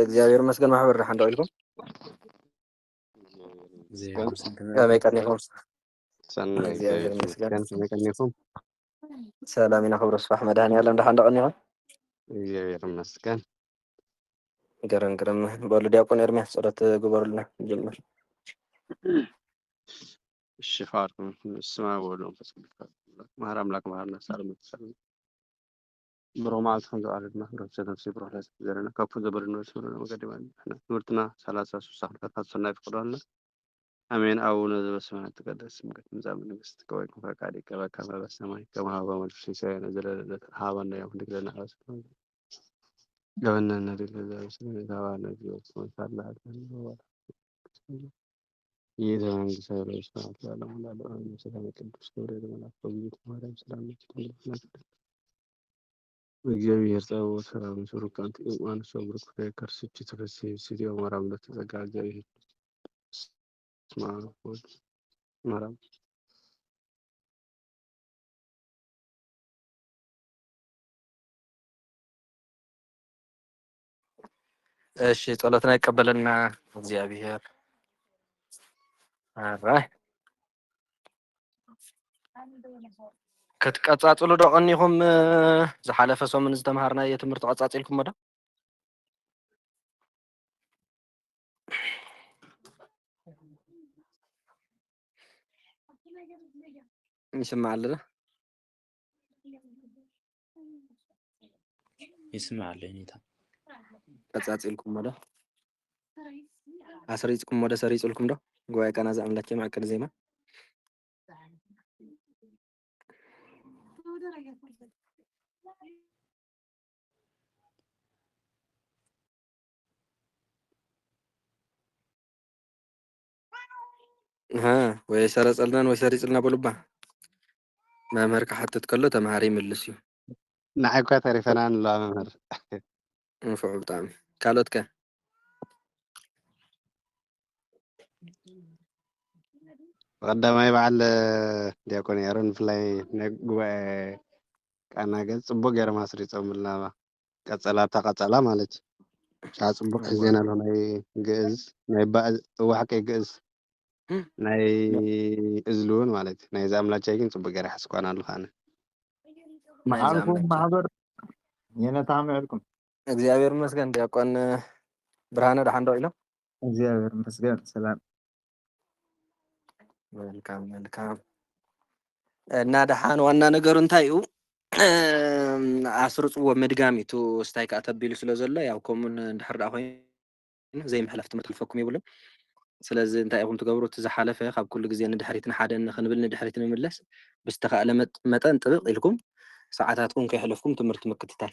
እግዚአብሔር ይመስገን ማህበር ረሓ እንደውልኩም ከመይ ቀኒኹም? እግዚአብሔር ይመስገን ሰላም ኢና ክብሮ ስፋሕ መድሃኒዓለም ረሓ እንደቀኒኹም? እግዚአብሔር ይመስገን። ገረም ገረም በሉ ዲያቆን ኤርምያስ ጸሎት ግበሩልና ጀምር። እሺ ፋርኩም ስማ ወዶ ማር አምላክ ማርና ሰላም ተሰለም ብሮማት ከንዘ አለድና ረብሰ ነፍሲ ብሮላስ ዘረና ከፉ ዘበርኖ ሰረና ወገደማን ትምህርትና 33 ሰዓት ከተሰና ይፈቅዳልና አሜን። አቡነ ዘበሰማያት ይትቀደስ ስምከ ትምጻእ መንግሥትከ ወይኩን ፈቃድከ በከመ በሰማይ ከማሁ በምድር ሲሳየነ ዘለለ ሀበነ ዮም ህድግ ለነ አበስነ ገበነነ ዲለዘ ስለ ታባነ ዲዮስ ወንሳላት የዘመንግስት ኃይሎች ናት ያለው እንዳለው ሰላም ቅዱስ ገብርኤል መልአክ በቤተ ማርያም ሰላም እግዚአብሔር ጸባኦት ሰላም ሱሩካንት ኢማን ሶብሩክ ከርሲች ተፈሲ ሲዲዮ ማርያም ለተዘጋ እግዚአብሔር ስማርት ማርያም እሺ ጸሎትና ይቀበለና እግዚአብሔር አራይ ክትቀጻጽሉ ዶ ቀኒኹም ዝሓለፈ ሰሙን ዝተምሃርና የትምህርቲ ቀጻጺልኩም ዶ? ይስማዕ አለ ይስማዕ አለኝታ ቀጻጺልኩም ዶ? አስሪጽኩም ወደ ሰሪጽልኩም ዶ? ጉባኤ ቀና ዘአምላኬ ማዕከል ዜማ ወይ ሰረጸልናን ወይ ሰሪጽልና በሉባ መምህር ከሓትት ከሎ ተምሃሪ ይምልስ እዩ ንዓይኳ ተሪፈናን ላ መምህር እንፍዑ ብጣዕሚ ካልኦት ከ ቀዳማይ በዓል ዲያቆን ያሮን ፍላይ ጉባኤ ቃና ገጽ ጽቡቅ ገይረ ማስሪጾምልና ቀጸላታ ቀጸላ ማለት ሻ ጽቡቅ ሒዜና ኣሎ ናይ ግእዝ ናይ ባእ እዋሕቀይ ግእዝ ናይ እዝሉውን ማለት ናይ ዛምላቻይ ግን ጽቡቅ ገይረ ሓስኳና ኣሎ ኻነ معكم ማህበር የነታ አመልኩም እግዚአብሔር ይመስገን። ዲያቆን ብርሃነ ደሓን ዶ ኢሎም? እግዚአብሔር ይመስገን ሰላም መልካም መልካም። እና ደሓን ዋና ነገሩ እንታይ እዩ ኣስርፅዎ ምድጋሚቱ ስታይ ከዓ ተቢሉ ስለ ዘሎ ያው ከምኡን እንድሕር ዳ ኮይኑ ዘይምሕለፍ ትምህርቲ ልፈኩም ይብሉ። ስለዚ እንታይ ኢኹም ትገብሩ እቲ ዝሓለፈ ካብ ኩሉ ግዜ ንድሕሪት ንሓደ ክንብል ንድሕሪት ንምለስ ብዝተኻእለ መጠን ጥብቕ ኢልኩም ሰዓታትኩም ከይሕለፍኩም ትምህርቲ ምክትታል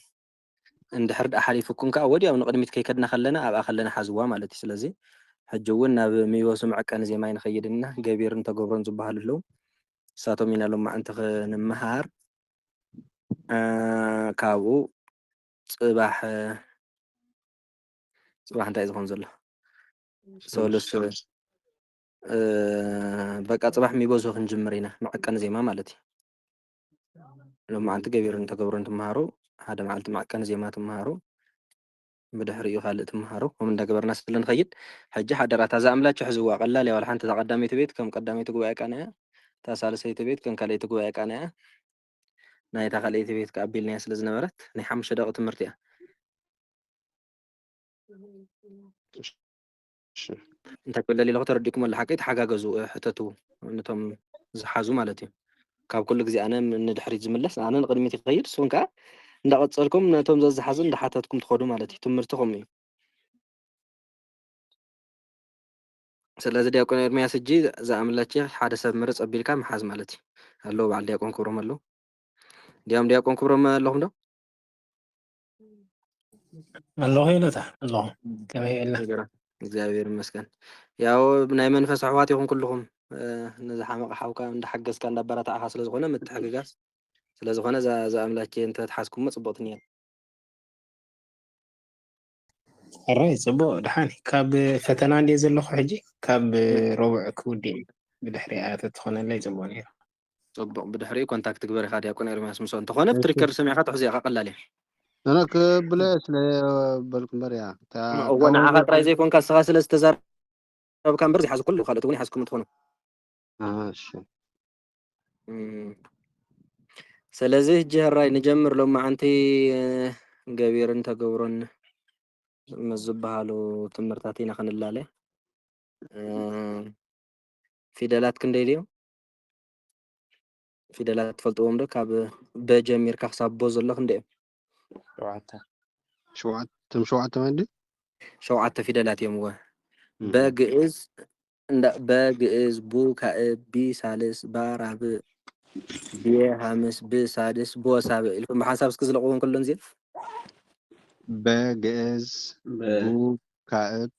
እንድሕር ዳ ሓሊፍኩም ከዓ ወዲያው ንቅድሚት ከይከድና ከለና ኣብኣ ከለና ሓዝዋ ማለት እዩ። ስለዚ ሕጂ እውን ናብ ሚወሱ መዐቀኒ ዜማይ ንኸይድና ገቢርን ተገብሮን ዝበሃሉ ኣለዉ ንሳቶም ኢና ሎማዓንቲ ክንምሃር ካብኡ ፅባሕ እንታይ ዝኾን ዘሎ ሰሉስ በቃ ፅባሕ ሚበዝሖ ክንጅምር ኢና መዐቀኒ ዜማ ማለት እዩ። ሎማዓንቲ ገቢርን ተገብሮን ትምሃሩ ሓደ መዓልቲ መዐቀኒ ዜማ ትምሃሩ ብድሕሪኡ ካልእ ትምሃሩ ከምኡ እንዳገበርና ስለ ንኸይድ ሕጂ ሓደራታ ዝኣምላችሁ ሕዝዋ ቀላል እያ ዋላ ሓንቲ እታ ቀዳመይቲ ቤት ከም ቀዳመይቲ ጉባኤ ቃና እያ እታ ሳልሰይቲ ቤት ከም ካልአይቲ ጉባኤ ቃና እያ ናይታ ካልአይቲ ቤት ከዓ ኣቢልናያ ስለ ዝነበረት ናይ 5 ደቂቕ ትምህርቲ እያ እንታይ ክብል ደሊለኹ ተረዲእኩም ኣላ ሓቀይ ተሓጋገዙ ሕተቱ ነቶም ዝሓዙ ማለት እዩ። ካብ ኩሉ ግዜ ኣነ ንድሕሪት ዝምለስ ኣነ ንቅድሚት ይኸይድ ንስኹም ከዓ እንዳቐፀልኩም ነቶም ዘዝሓዙ እንዳሓተትኩም ትኸዱ ማለት እዩ። ትምህርቲ ከምኡ እዩ። ስለዚ ዲያቆን ኤርምያስ ሕጂ ዝኣምለች ሓደ ሰብ ምርፅ ኣቢልካ ምሓዝ ማለት እዩ። ኣለዉ በዓል ዲያቆን ክብሮም ኣለዉ እንዲያም ዲያቆን ክብሮም ኣለኹም ዶ? ኣለኹ ይነታ ኣለኹ ከመይ ኢልና እግዚአብሔር ይመስገን። ያው ናይ መንፈስ ኣሕዋት ይኹን ኩልኹም ንዝሓመቐ ሓውካ እንዳሓገዝካ እንዳበረታዕኻ ስለዝኾነ ምትሕግጋዝ ስለዝኾነ ዝኣምላኬ እንተትሓዝኩሞ ፅቡቕትን እያ ኣራይ ፅቡቅ ድሓኒ ካብ ፈተና እንድየ ዘለኹ ሕጂ ካብ ረቡዕ ክውድእ ብድሕሪኣ ተትኾነለይ ፅቡቅ ነይሩ ፅቡቅ ብድሕሪኡ ኮንታክት ግበር ኢኻ ዲያቆን ኤርምያስ ምስኦ እንተኾነ ብትሪከር ሰሚዕካ ትሕዝያኻ ቀላል እያ أنا كبلاش بالكم بريا هو نعاقة راي زي كون كاسغا سلازتزار كان برزي حاسو كله خالتوني حاسكم تخونوا ماشي ስለዚህ ጀህራይ ንጀምር ሎማ አንቲ ገቢርን ተገብሮን ምዝባሃሉ ትምህርታት ኢና ክንላለ ፊደላት ክንደይ ድዮም ፊደላት ትፈልጥዎም ዶ ካብ በጀሚርካ ክሳብ ቦ ዘሎ ክንደይ እዮም ሸውዓተ መዲ ሸውዓተ ፊደላት እዮም ወ በግዕዝ በግዕዝ ቡ ካዕብ ቢ ሳልስ ባ ራብዕ ብ ሃምስ ብ ሳድስ ቦ ሳብዕ ኢልኩም ብሓንሳብ እስኪ ዝለቕዎም ከሎን እዚኦም በግዕዝ ቡ ካዕብ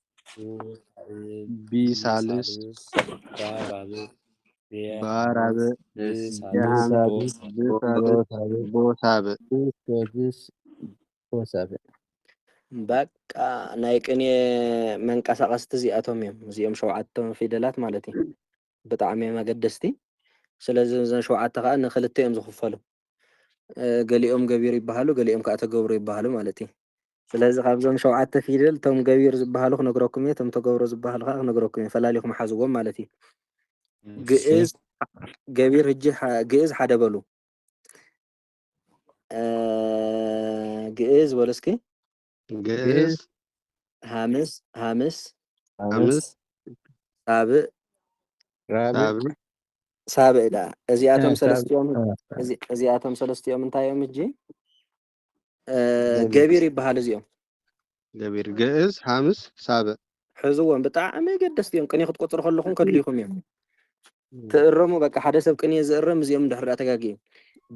ቢ ሳልስ ባራብዕ ብሃምስ ቦ ሳብዕ በቃ ናይ ቅኔ መንቀሳቐስቲ እዚኣቶም እዮም እዚኦም ሸውዓተ ፊደላት ማለት እዩ ብጣዕሚ እዮም ኣገደስቲ ስለዚ እዞም ሸውዓተ ከዓ ንክልተ እዮም ዝኽፈሉ ገሊኦም ገቢር ይበሃሉ ገሊኦም ከዓ ተገብሮ ይበሃሉ ማለት እዩ ስለዚ ካብዞም ሸውዓተ ፊደል እቶም ገቢር ዝበሃሉ ክነግረኩም እየ እቶም ተገብሮ ዝበሃሉ ከዓ ክነግረኩም እየ ፈላሊኹም ሓዝዎም ማለት እዩ ግዕዝ ገቢር ሕጂ ግዕዝ ሓደ በሉ ግዕዝ በሉ እስኪ ግዕዝ ሃምስ ሓምስ ሳብዕ ሳብዕ ሳብዕ ዳ እዚኣቶም ሰለስቲኦም እንታይ እዮም ሕጂ ገቢር ይበሃል እዚኦም ገቢር ግዕዝ ሓምስ ሳብዕ ሕዝዎም ብጣዕሚ ገደስቲ እዮም ቅኔ ክትቆፅሩ ከለኹም ከድልይኹም እዮም ትእረሙ በቃ ሓደ ሰብ ቅኔ ዝእረም እዚኦም ድሕሪ ተጋጊዮም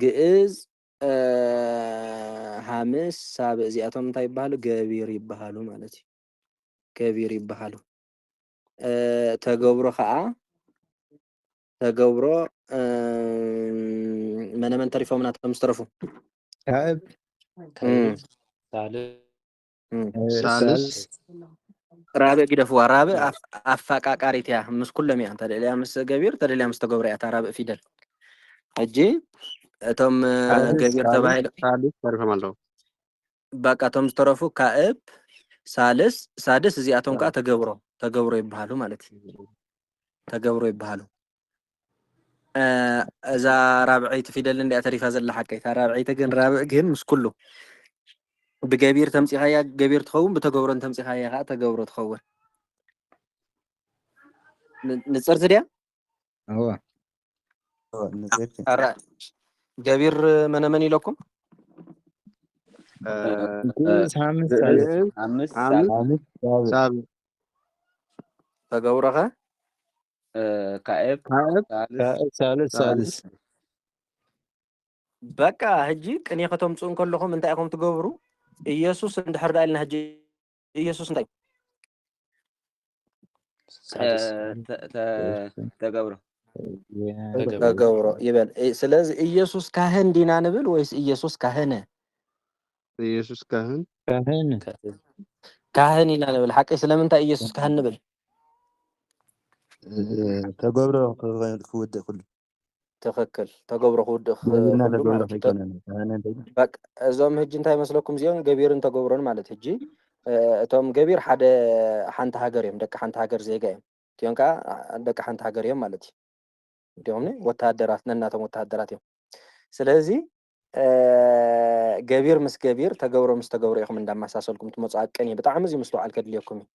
ግዕዝ ሃምስ ሳብዕ እዚኣቶም እንታይ ይበሃሉ ገቢር ይበሃሉ ማለት እዩ ገቢር ይበሃሉ ተገብሮ ከዓ ተገብሮ መነመን ተሪፎምና እቶም ዝተረፉ كعب ሳልስ ራብዕ ግደፍዋ ራብዕ ኣፋቃቃሪት እያ ምስ ኩሎም እያ ተደልያ ምስ ገቢር ተደልያ ምስ ተገብሮ እያ ራብዕ ፊደል ሕጂ እቶም ገቢር ተባሂሉ ሳልስ ተሪፎም ኣለዉ በቃ እቶም ዝተረፉ ካዕብ ሳልስ ሳድስ እዚኣቶም ከዓ ተገብሮ ይበሃሉ ማለት እዩ ተገብሮ ይበሃሉ እዛ ራብዐይቲ ፊደል እንዲኣ ተሪፋ ዘላ ሓቀይታ ራብዐይቲ ግን ራብዕ ግን ምስ ኩሉ ብገቢር ተምፂኻያ ገቢር ትኸውን ብተገብሮን ተምፂኻያ ከዓ ተገብሮ ትኸውን ንፅርቲ ድያ هو نزلت ገቢር መነመን ኢለኩም جوز خامس ሳብዕ ተገብሮ ኸ ካዕብ ثالث سادس በቃ ሕጂ ቅኔ ከተምፅኡ ከለኹም እንታይ ኢኹም ትገብሩ ኢየሱስ እንድሕር ዳ ኢልና ሕጂ ኢየሱስ እንታይ ተገብሮ ይበል ስለዚ ኢየሱስ ካህን ዲና ንብል ወይስ ኢየሱስ ካህነ ኢየሱስ ካህን ካህን ኢና ንብል ሓቂ ስለምንታይ ኢየሱስ ካህን ንብል تقبره كود كله ትክክል ተገብሮ ክውድእ نبينا ክህሉ تقبره ማለት እዩ يكون أنا በቃ እዞም ሕጂ እንታይ መስለኩም እዚኦም ገቢርን ተገብሮን ማለት ሕጂ እቶም ገቢር ሓንቲ ሃገር እዮም ደቂ ሓንቲ ሃገር ዜጋ እዮም እቲኦም ከዓ ደቂ ሓንቲ ሃገር እዮም ማለት እዩ እቲኦም ወታደራት ነናቶም ወታደራት እዮም ስለዚ ገቢር ምስ ገቢር ተገብሮ ምስ ተገብሮ ኢኹም እንዳመሳሰልኩም ትመፁ ቅኔ ብጣዕሚ እዚ ምስ በዓል ከድልየኩም እዩ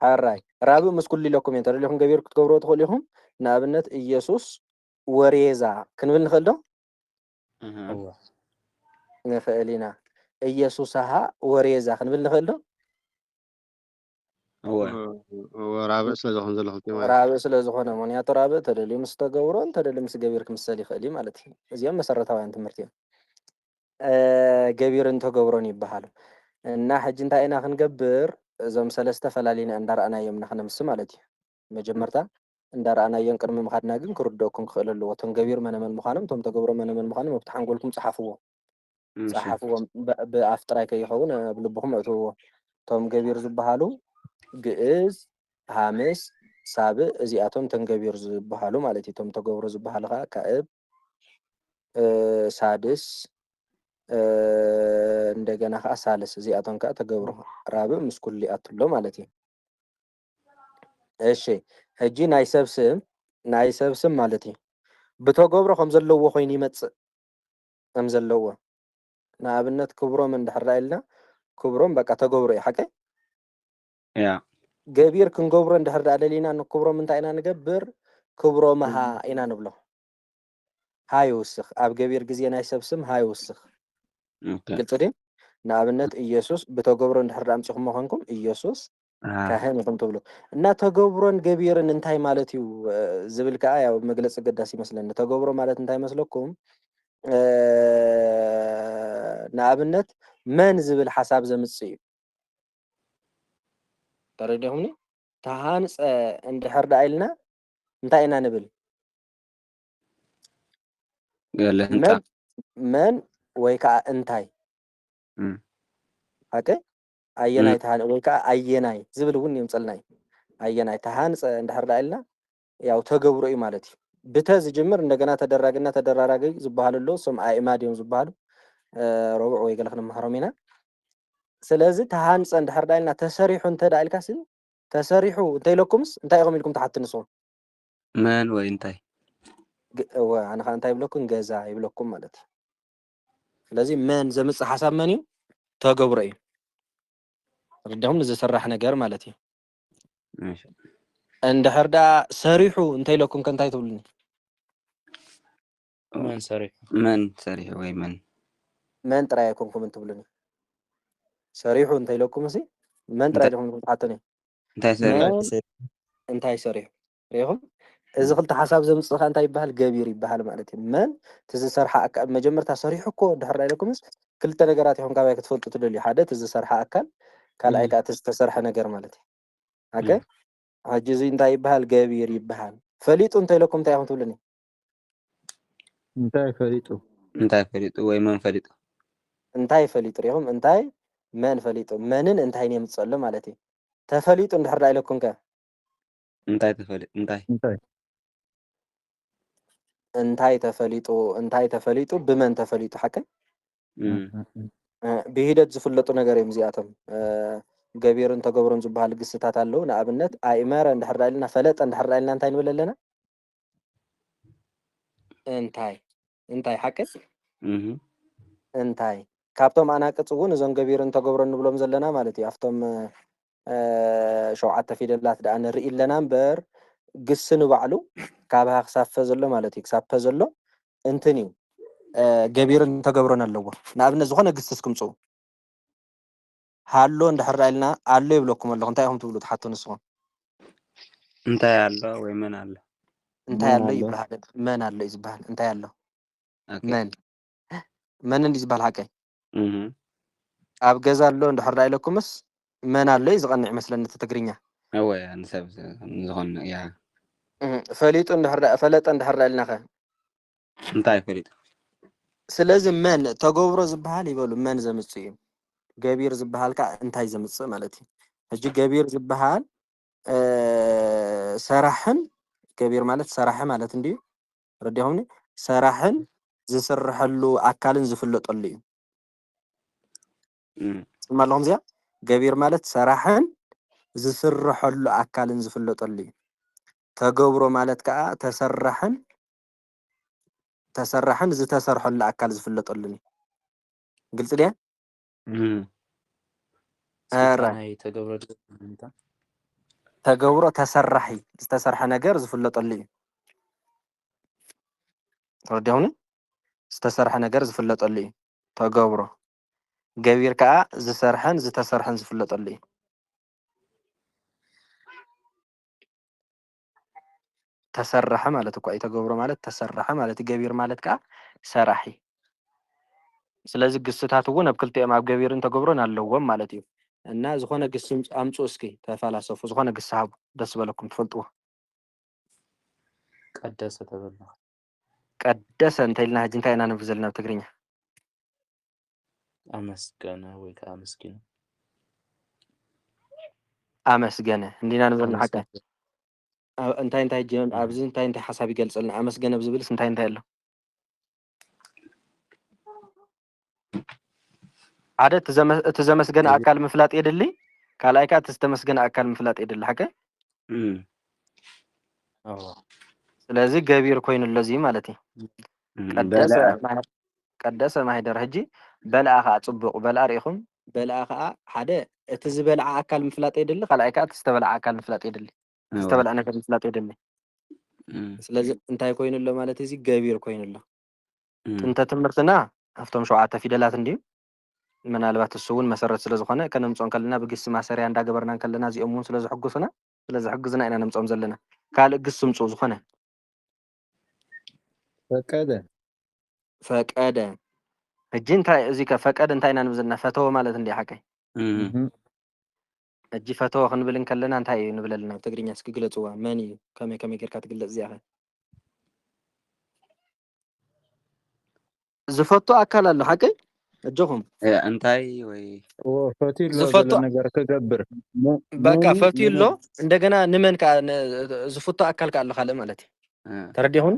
ሓራይ ራብዕ ምስ ኩሉ ኢለኩም እዮም ተደልይኹም ገቢር ክትገብሮ ትኽእሉ ኢኹም ንኣብነት ኢየሱስ ወሬዛ ክንብል ንኽእል ዶ ንኽእል ኢና ኢየሱስ ሃ ወሬዛ ክንብል ንኽእል ዶ ራብዕ ስለዝኾን ዘለኹም ራብዕ ስለዝኾነ ምክንያቱ ራብዕ ተደልዩ ምስ ተገብሮን ተደልዩ ምስ ገቢር ክምሰል ይኽእል እዩ ማለት እዩ እዚኦም መሰረታውያን ትምህርቲ እዮም ገቢርን ተገብሮን ይበሃሉ እና ሕጂ እንታይ ኢና ክንገብር እዞም ሰለስተ ፈላሊና እንዳረኣናዮም ንኽነምስ ማለት እዩ መጀመርታ እንዳረኣናዮም ቅድሚ ምኻድና ግን ክርድአኩም ክኽእል ኣለዎ እቶም ገቢር መነመን ምዃኖም እቶም ተገብሮ መነመን ምዃኖም ኣብቲ ሓንጎልኩም ፀሓፍዎም ብኣፍ ጥራይ ከይኸውን ኣብ ልብኹም ኣእትውዎ እቶም ገቢር ዝበሃሉ ግዕዝ ሃምስ ሳብዕ እዚኣቶም ተንገቢር ዝበሃሉ ማለት እዩ እቶም ተገብሮ ዝበሃሉ ከዓ ካዕብ ሳድስ እንደገና ከዓ ሳልስ እዚኣቶም ከዓ ተገብሮ ራብዕ ምስ ኩሊኣትሎ ማለት እዩ። እሺ ሕጂ ናይ ሰብ ስም ማለት እዩ ብተገብሮ ከም ዘለዎ ኮይኑ ይመጽእ ከም ዘለዎ ንኣብነት ክብሮም እንድሕር ኢልና ክብሮም በቃ ተገብሮ እዩ ሓቀይ ያ ገቢር ክንገብሮ እንድሕር ደሊና ንክብሮም እንታይ ኢና ንገብር ክብሮምሃ ኢና ንብሎ ሃይ ውስኽ ኣብ ገቢር ግዜ ናይ ሰብ ስም ሃይ ውስኽ ግልጽ ድዩ ንኣብነት ኢየሱስ ብተገብሮ እንድሕር ኣምፂኹሞ ኮንኩም ኢየሱስ ካህን ይኹም ትብሉ እና ተገብሮን ገቢርን እንታይ ማለት እዩ ዝብል ከዓ ያው መግለፂ ገዳስ ይመስለኒ ተገብሮ ማለት እንታይ መስለኩም ንኣብነት መን ዝብል ሓሳብ ዘምጽእ እዩ ተረዲኹምኒ ተሃንፀ እንድሕር ኢልና እንታይ ኢና ንብል መን ወይ ከዓ እንታይ ኦኬ ኣየናይ ተሃን ወይ ከዓ ኣየናይ ዝብል እውን ይምጸልናይ ኣየናይ ተሃንፀ እንድሕር ኢልና ያው ተገብሮ እዩ ማለት እዩ ብተ ዝጅምር እንደገና ተደራግና ተደራራጊ ዝበሃሉ ኣሎ እሶም ኣእማድ እዮም ዝበሃሉ ረቡዕ ወይ ገለ ክንመሃሮም ኢና ስለዚ ተሃንፀ እንድሕር ኢልና ተሰሪሑ እንተዳ ኢልካስ ተሰሪሑ እንተይለኩምስ እንታይ ኢኹም ኢልኩም ተሓትንሱ መን ወይ እንታይ ኣነ ከዓ እንታይ ይብለኩም ገዛ ይብለኩም ማለት እዩ ስለዚ መን ዘምጽእ ሓሳብ መን እዩ ተገብሮ እዩ ርድኹም ንዝስራሕ ነገር ማለት እዩ እንድሕር ዳ ሰሪሑ እንተይለኩም ከንታይ ትብሉኒ መን ሰሪሑ ወይ መን ጥራይ ኣይኮንኩም እንትብሉኒ ሰሪሑ እንተይለኩም እሲ መን ጥራይ ዲኹም ትሓትኒ እንታይ ሰሪሑ ሪኢኹም እዚ ክልተ ሓሳብ ዘምጽእ ከዓ እንታይ ይበሃል ገቢር ይበሃል ማለት እዩ መን ትዝሰርሐ ኣካል መጀመርታ ሰሪሑ እኮ ድሕር ኢለኩምስ ክልተ ነገራት ኢኹም ካብይ ክትፈልጡ ትደልዩ ሓደ ትዝሰርሐ ኣካል ካልኣይ ከዓ ዝተሰርሐ ነገር ማለት እዩ ኦኬ ሕጂ እዚ እንታይ ይበሃል ገቢር ይበሃል ፈሊጡ እንተይለኩም እንታይ ኢኹም ትብሉኒ እንታይ ፈሊጡ ወይ መን ፈሊጡ እንታይ ፈሊጡ ሪኢኹም እንታይ መን ፈሊጡ መንን እንታይን የምጽእ ኣሎ ማለት እዩ ተፈሊጡ እንድሕር ኢለኩም ከ እንታይ ተፈሊጡ ብመን ተፈሊጡ ሓቀ ብሂደት ዝፍለጡ ነገር እዮም እዚኣቶም ገቢርን ተገብሮን ዝበሃል ግስታት ኣለዉ ንኣብነት ኣእመረ እንድሕር ኢልና ፈለጠ እንድሕር ኢልና እንታይ ንብል ኣለና እንታይ ሓቀ እንታይ ካብቶም ኣናቅጽ እውን እዞም ገቢርን ተገብሮን ንብሎም ዘለና ማለት እዩ ኣብቶም 7 ፊደላት ደኣ ንርኢ ኣለና እምበር ግስ ንባዕሉ ካብ ሃ ክሳብ ፈ ዘሎ ማለት እዩ ክሳብ ፈ ዘሎ እንትን እዩ ገቢርን ተገብሮን ኣለዎ ንኣብነት ዝኾነ ግስ እስክምጽኡ ሃሎ እንድሕር ኢልና ኣሎ ይብለኩም ኣለኹ እንታይ ኢኹም ትብሉ ትሓቱ ንስኹም እንታይ ኣሎ ወይ መን ኣሎ እንታይ ኣሎ ይበሃል መን ኣሎ እዩ ዝበሃል እንታይ ኣሎ መን እንዲ ዝበሃል ሓቀይ ኣብ ገዛ ኣሎ እንድሕር ኢለኩምስ መን ኣሎ እዩ ዝቐንዕ ይመስለኒ እቲ ትግርኛ ወይ ንሰብ ዝኾነ ያ ፈሊጡ ፈለጠ እንድሕር ኢልና ኸ እንታይ ፈሊጡ ስለዚ መን ተገብሮ ዝበሃል ይበሉ መን ዘምጽእ እዩ ገቢር ዝበሃል ከዓ እንታይ ዘምጽእ ማለት እዩ ሕጂ ገቢር ዝበሃል ሰራሕን ገቢር ማለት ሰራሕ ማለት እንድዩ ረዲኹምኒ ሰራሕን ዝስርሐሉ ኣካልን ዝፍለጠሉ እዩ ጽማ ኣለኹም እዚኣ ገቢር ማለት ሰራሕን ዝስርሐሉ ኣካልን ዝፍለጠሉ እዩ ተገብሮ ማለት ከዓ ተሰራሕን ዝተሰርሐሉ ኣካል ዝፍለጠሉ እዩ ግልጽ ድያ ተገብሮ ተሰራሒ ዝተሰርሐ ነገር ዝፍለጠሉ እዩ ረዲኹምኒ ዝተሰርሐ ነገር ዝፍለጠሉ እዩ ተገብሮ ገቢር ከዓ ዝሰርሐን ዝተሰርሐን ዝፍለጠሉ እዩ ተሰረሐ ማለት እኮ ተገብሮ ማለት ተሰረሐ ማለት ገቢር ማለት ከዓ ሰራሒ ስለዚ ግስታት እውን ኣብ ክልቲኦም ኣብ ገቢርን ተገብሮን ኣለዎም ማለት እዩ እና ዝኾነ ግስ ኣምፁ እስኪ ተፈላሰፉ ዝኾነ ግስ ሃቡ ደስ በለኩም ትፈልጥዎ ቀደሰ ተበልና ቀደሰ እንተኢልና ሕጂ እንታይ ኢና ንብል ዘለና ብትግርኛ ኣመስገነ ወይ ከዓ ኣመስጊነ ኣመስገነ እንዲና ንብለና ሓቀ እንታይ ኣብዚ እንታይ ሓሳብ ይገልጸልና ኣመስገነ ብዝብልስ እንታይ ኣሎ عادة تزمسجن أكل مفلات إيد اللي كالايكا تستمسجن أكل مفلات إيد اللي حكى ስለዚህ ገቢር ኮይን الذي مالتي قدس ما هيدر هجي بلعها ጽቡቕ በልዓ ሪኢኹም በልዓ ከዓ ሓደ እቲ ዝበልዓ ኣካል ምፍላጥ ይደሊ ካልኣይ ከዓ ተስተበልዓ ኣካል ምፍላጥ ይደሊ ተስተበልዓ ነገር ምፍላጥ ይደሊ ስለዚ እንታይ ኮይኑ ኣሎ ማለት እዚ ገቢር ኮይኑ ኣሎ ጥንተ ትምህርትና ኣብቶም 7 ፊደላት እንዲሁ ምናልባት እሱ እውን መሰረት ስለ ዝኾነ ከነምጾን ከለና ብግስ ማሰሪያ እንዳገበርና ከለና እዚኦም እውን ስለ ዝሕግዙና ኢና ነምጾም ዘለና ካልእ ግስ ምጹ ዝኾነ ፈቀደ ሕጂ እንታይ እዚ ከፈቀደ እንታይ ኢና ንብልና ፈተወ ማለት እንዴ ሓቀይ ሕጂ ፈተወ ክንብል ከለና እንታይ እዩ ንብለልና ብትግርኛ እስኪ ግለጽዋ መን እዩ ከመይ ጌርካ ትግለጽ እዚኣ ዝፈቱ ኣካል ኣሎ ሓቀይ እጆኹም እንታይ ወይ ፈቲሎ ዘለ ነገር ከገብር በቃ ፈቲሎ እንደገና ንመን ካ ዝፈቱ ኣካል ካለ ካለ ማለት እዩ ተረዲኹን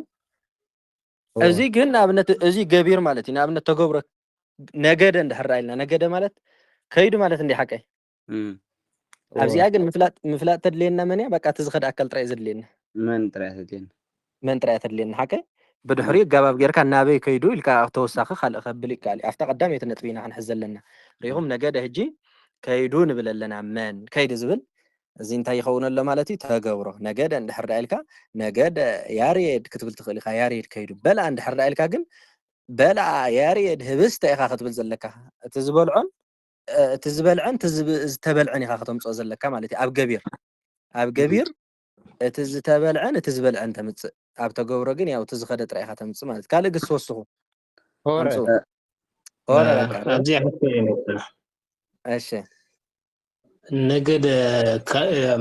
እዚ ግን ኣብነት እዚ ገቢር ማለት እዩ ኣብነት ተገብረ ነገደ እንድሕር ኢልና ነገደ ማለት ከይዱ ማለት እንዴ ሓቀይ ኣብዚኣ ግን ምፍላጥ ተድልየና መን እያ በቃ ትዝኸድ ኣካል ጥራይ ዘድልየና መን ጥራይ ተድልየና ሓቀይ بدحري جواب جيرك النبي كيدو إلك توسخ خلق بلك علي أفتح قدام يتنطبينا عن حزلنا ريهم نجد هجي كيدو نبل لنا من كيد زبل زين تاي خونا اللي مالتي تجاوره نجد عند حر إلك نجد ياريد كتب التخليق ياريد كيدو بلا عند حر إلك جن بلا ياريد هبست يا خاطب زلك تزبل عن تبل عني خاطب زلك مالتي أب جبير تزتبل عن تزبل عن تمت أب تجاوره جن يا وتزخد تريحة تمت مالت كله قص وصه هورا أجي حتى إيش نجد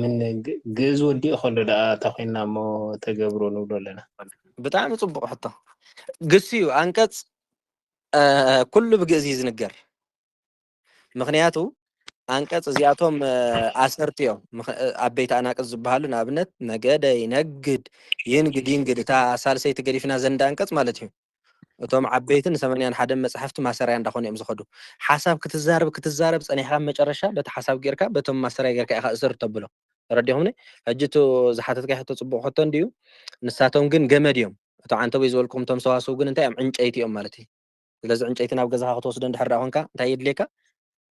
من جز ودي خلنا دا تخينا مو تجبرون ولا لنا بتعمل صبغ حتى قصيو أنكت كله بجزيز نجار مخنياتو أنكت زياتهم عسرتيهم عبيت أنا كذبها نابنت نجد ينجد تا سالسي تجريفنا زند أنكت مالتهم وتوم عبيتن ثمانية حدا مسحفت ما سريان دخون يوم زخدو حسب كتزارب أنا هم مجرشة بتحسب جيركا بتوم ما سريان جيركا أخسر تبلو رديهمني هجتو زحتت كحتو صبح حتى ديو نساتهم جن جمديهم تو عنتو بيزولكم توم سواسو جن أنت عنج أيتي أم مالتي لازم عنج أيتنا بجزها خطوة سودان دحر هونكا تايد ليكا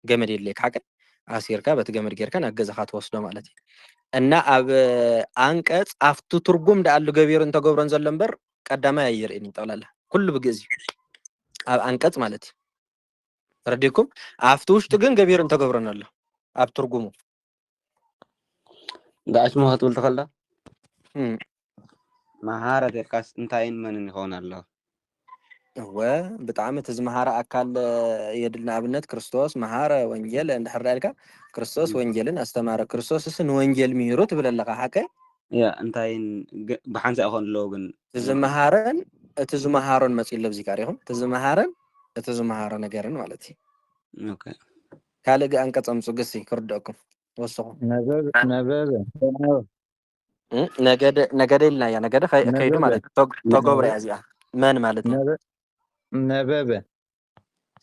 جمد ليك حاجة عسيركا بتجمد جيركا نجزها خطوة سودان مالتي أن أب أنكت أفتو ترجم ده اللي جبير أنت جبران زلمبر قدامه يير إني طالع كله بجزي أنكت مالتي رديكم عفتوش تجن جبير أنت جبرنا الله أب ترجمه ده اسمه هتقول تخلى مهارة كاس انتين من هون الله هو بتعامل مهارة أكل يدلنا أبنت كريستوس مهارة وانجيل عند حرالك كريستوس وانجيلن استمر كريستوس اسن وانجيل ميروت بلا لقى حكي يا انتين بحنس أخون لوجن تزمهارن مسئول لبزيكاريهم تزمهارن نجارن مالتي اوكي كالج أنكت أمسو قسي كردكم وصهم نجد لنا يا نجد خيدو مالتي تقبر أزياء من مالتي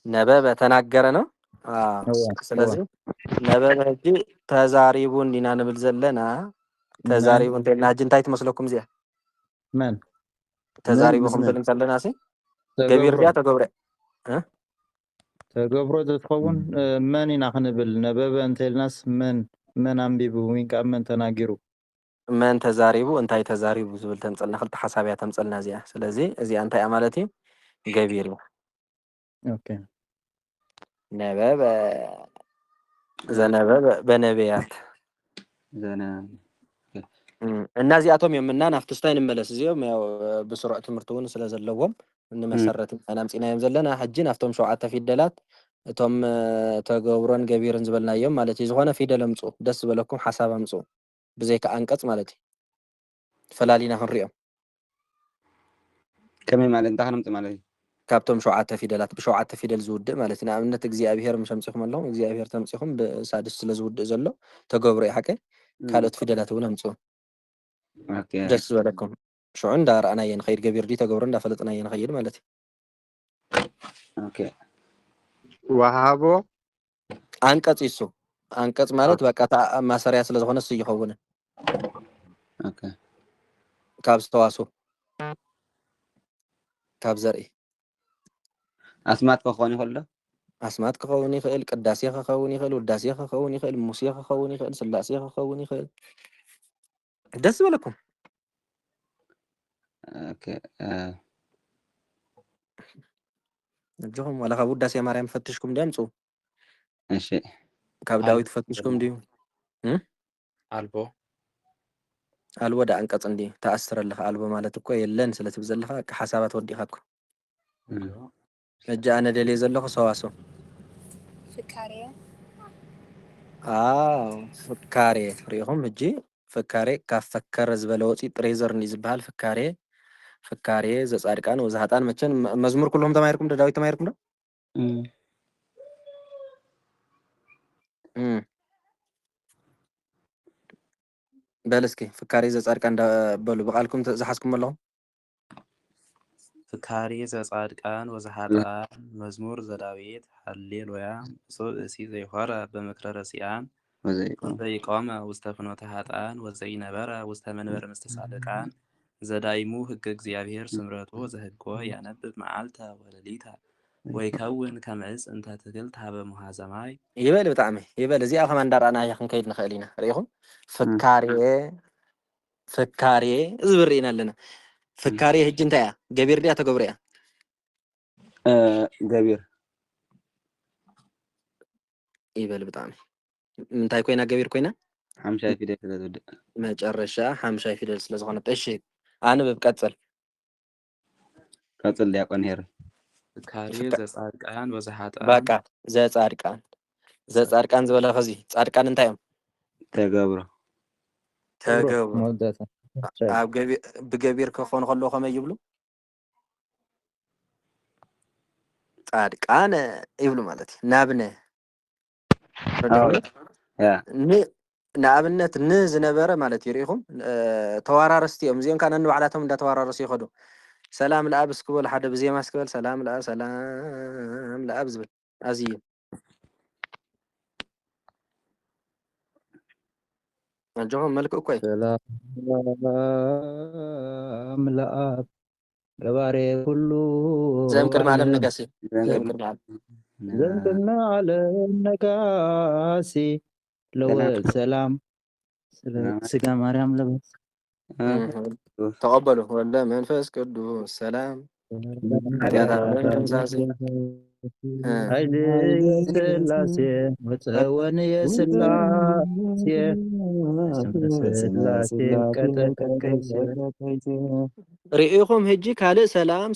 نبابة تناجرنا سلازم نبابة دي تزاريبون دينا نبلزلنا تزاريبون تلنا جنتايت مسلكم زيا من تزاريبكم تلنا سي كبير فيها تقبر تقبر تتخون ماني نحنبل نبابة انت الناس من عم بيبوين كأمن تناجرو من تزاريبو انتاي تزاريبو زبل تمثلنا خلط حسابيا تمثلنا زيا سلازي زي انتاي عمالتي كبير اوكي نبابة زنبابة بنبيات الناس يعطون يومنا نفتستين الملس زيهم بسرعة تمرتون سلازلوهم إن مسرت أنا مسينا يوم زلنا حجين أفتهم شوعات في الدلات توم تجورن كبيرن زبلنا يوم مالتي زغنا في دلهم مصو دس بلكم حساب مصو بزيك أنقط مالتي فلا لينا هنريهم كمي مال انت هنمت مالتي كابتم شوعات في دلات بشوعات في دل زود مالتنا عملنا تجزي أبيهر مش همسخهم اللهم تجزي أبيهر تمسخهم بسادس لزود زلوا تجبر أي حكي كالت في دلات ونمسو اوكي دس بلكم شو عندار أنا ينخير كبير دي تجبرن دفلت أنا ينخير مالتي اوكي وهابو አንቀጽ ይሱ አንቀጽ ማለት በቃ ማሰሪያ ስለሆነ እሱ ይኸውን ኦኬ ካብ ዝተዋስኦ ካብ ዘርኢ ኣስማት ክኾን ይኽእል ዶ? ኣስማት ክኸውን ይኽእል ቅዳሴ ክኸውን ይኽእል ውዳሴ ክኸውን ይኽእል ሙሴ ክኸውን ይኽእል ስላሴ ክኸውን ይኽእል ደስ ዝበለኩም ኦኬ እጅኹም ወላ ካብ ውዳሴ ማርያም ፈትሽኩም ድምፁ እሺ ካብ ዳዊት ፈትሽኩም ድዩ ኣልቦ ኣልቦ ዳ አንቀጽ እንዲ ተኣስረለኻ ኣልቦ ማለት እኮ የለን ስለትብል ዘለኻ ሓሳባት ወዲኻ እኮ እጃ ኣነ ደልየ ዘለኹ ሰዋስው ፍካሬ ፍካሬ ሪኢኹም ሕጂ ፍካሬ ካብ ፈከረ ዝበለ ወፂእ ጥሬዘር እንዲ ዝበሃል ፍካሬ ፍካሬ ዘጻድቃን ወዝሃጣን መቸን መዝሙር ኩልኩም ተማሂርኩም ዶ ዳዊት ተማሂርኩም ዶ በልስኪ ፍካሬ ዘጻድቃን በሉ በቃልኩም ዝሓስኩም ኣለኹም ፍካሬ ዘጻድቃን ወዝሃጣን መዝሙር ዘዳዊት ሃሌሉያ ብፁዕ እሲ ዘይኮረ በምክረ ረሲአን ዘይቆመ ውስተ ፍኖተ ኃጥአን ወዘይነበረ ውስተ መንበር ምስተሳድቃን ዘዳይሙ ሕገ እግዚአብሔር ስምረቱ ዘህጎ ያነብብ መዓልተ ወለሊታ ወይከውን ከምዕፅ እንተ ትክልት ሃበ ሙሃዘማይ ይበል ብጣዕሚ ይበል እዚኣ ከማ እንዳርኣና ክንከይድ ንኽእል ኢና ሪኢኹም ፍካሬ ዝብል ርኢና ኣለና ፍካሬ ሕጂ እንታይ እያ ገቢር ድያ ተገብሮ እያ ገቢር ይበል ብጣዕሚ ምንታይ ኮይና ገቢር ኮይና ሓምሻይ ፊደል ስለዝውድእ መጨረሻ ሓምሻይ ፊደል ስለዝኾነት እሺ ኣንብብ ቀፅል ቀፅል ዲያቆን ሄር ፍካሬ ዘጻድቃን ወዝሃጣን በቃ ዘጻድቃን ዝበለ ኸዚ ጻድቃን እንታይ እዮም ተገብሮ ኣብ ብገቢር ክኾኑ ከለዉ ከመይ ይብሉ ጻድቃነ ይብሉ ማለት እዩ ናብነ ንኣብነት ዝነበረ ማለት እዩ ሪኢኹም ተዋራረስቲ እዮም እዚኦም ከዓ ነንባዕላቶም እንዳተዋራረሱ ይኸዱ ሰላም ለኣብ እስክበሉ ሓደ ብዜማ እስክበል ሰላም ለኣብ ዝብል ኣዝዩ ኣጆኹም መልክዕ እኮ ሰላም ለኣብ ገባሬ ኩሉ ዘምቅድሚ ዓለም ነጋሲ ዘምቅድሚ ዓለም ነጋሲ ለወልድ ሰላም ስጋ ማርያም ለበስ ተቀበሉ ወለ መንፈስ ቅዱስ ሰላም ኃይል የሥላሴ ወፀወን የሥላሴ ስላሴ ቀጠቀቀይሴ ርኢኹም ሕጂ ካልእ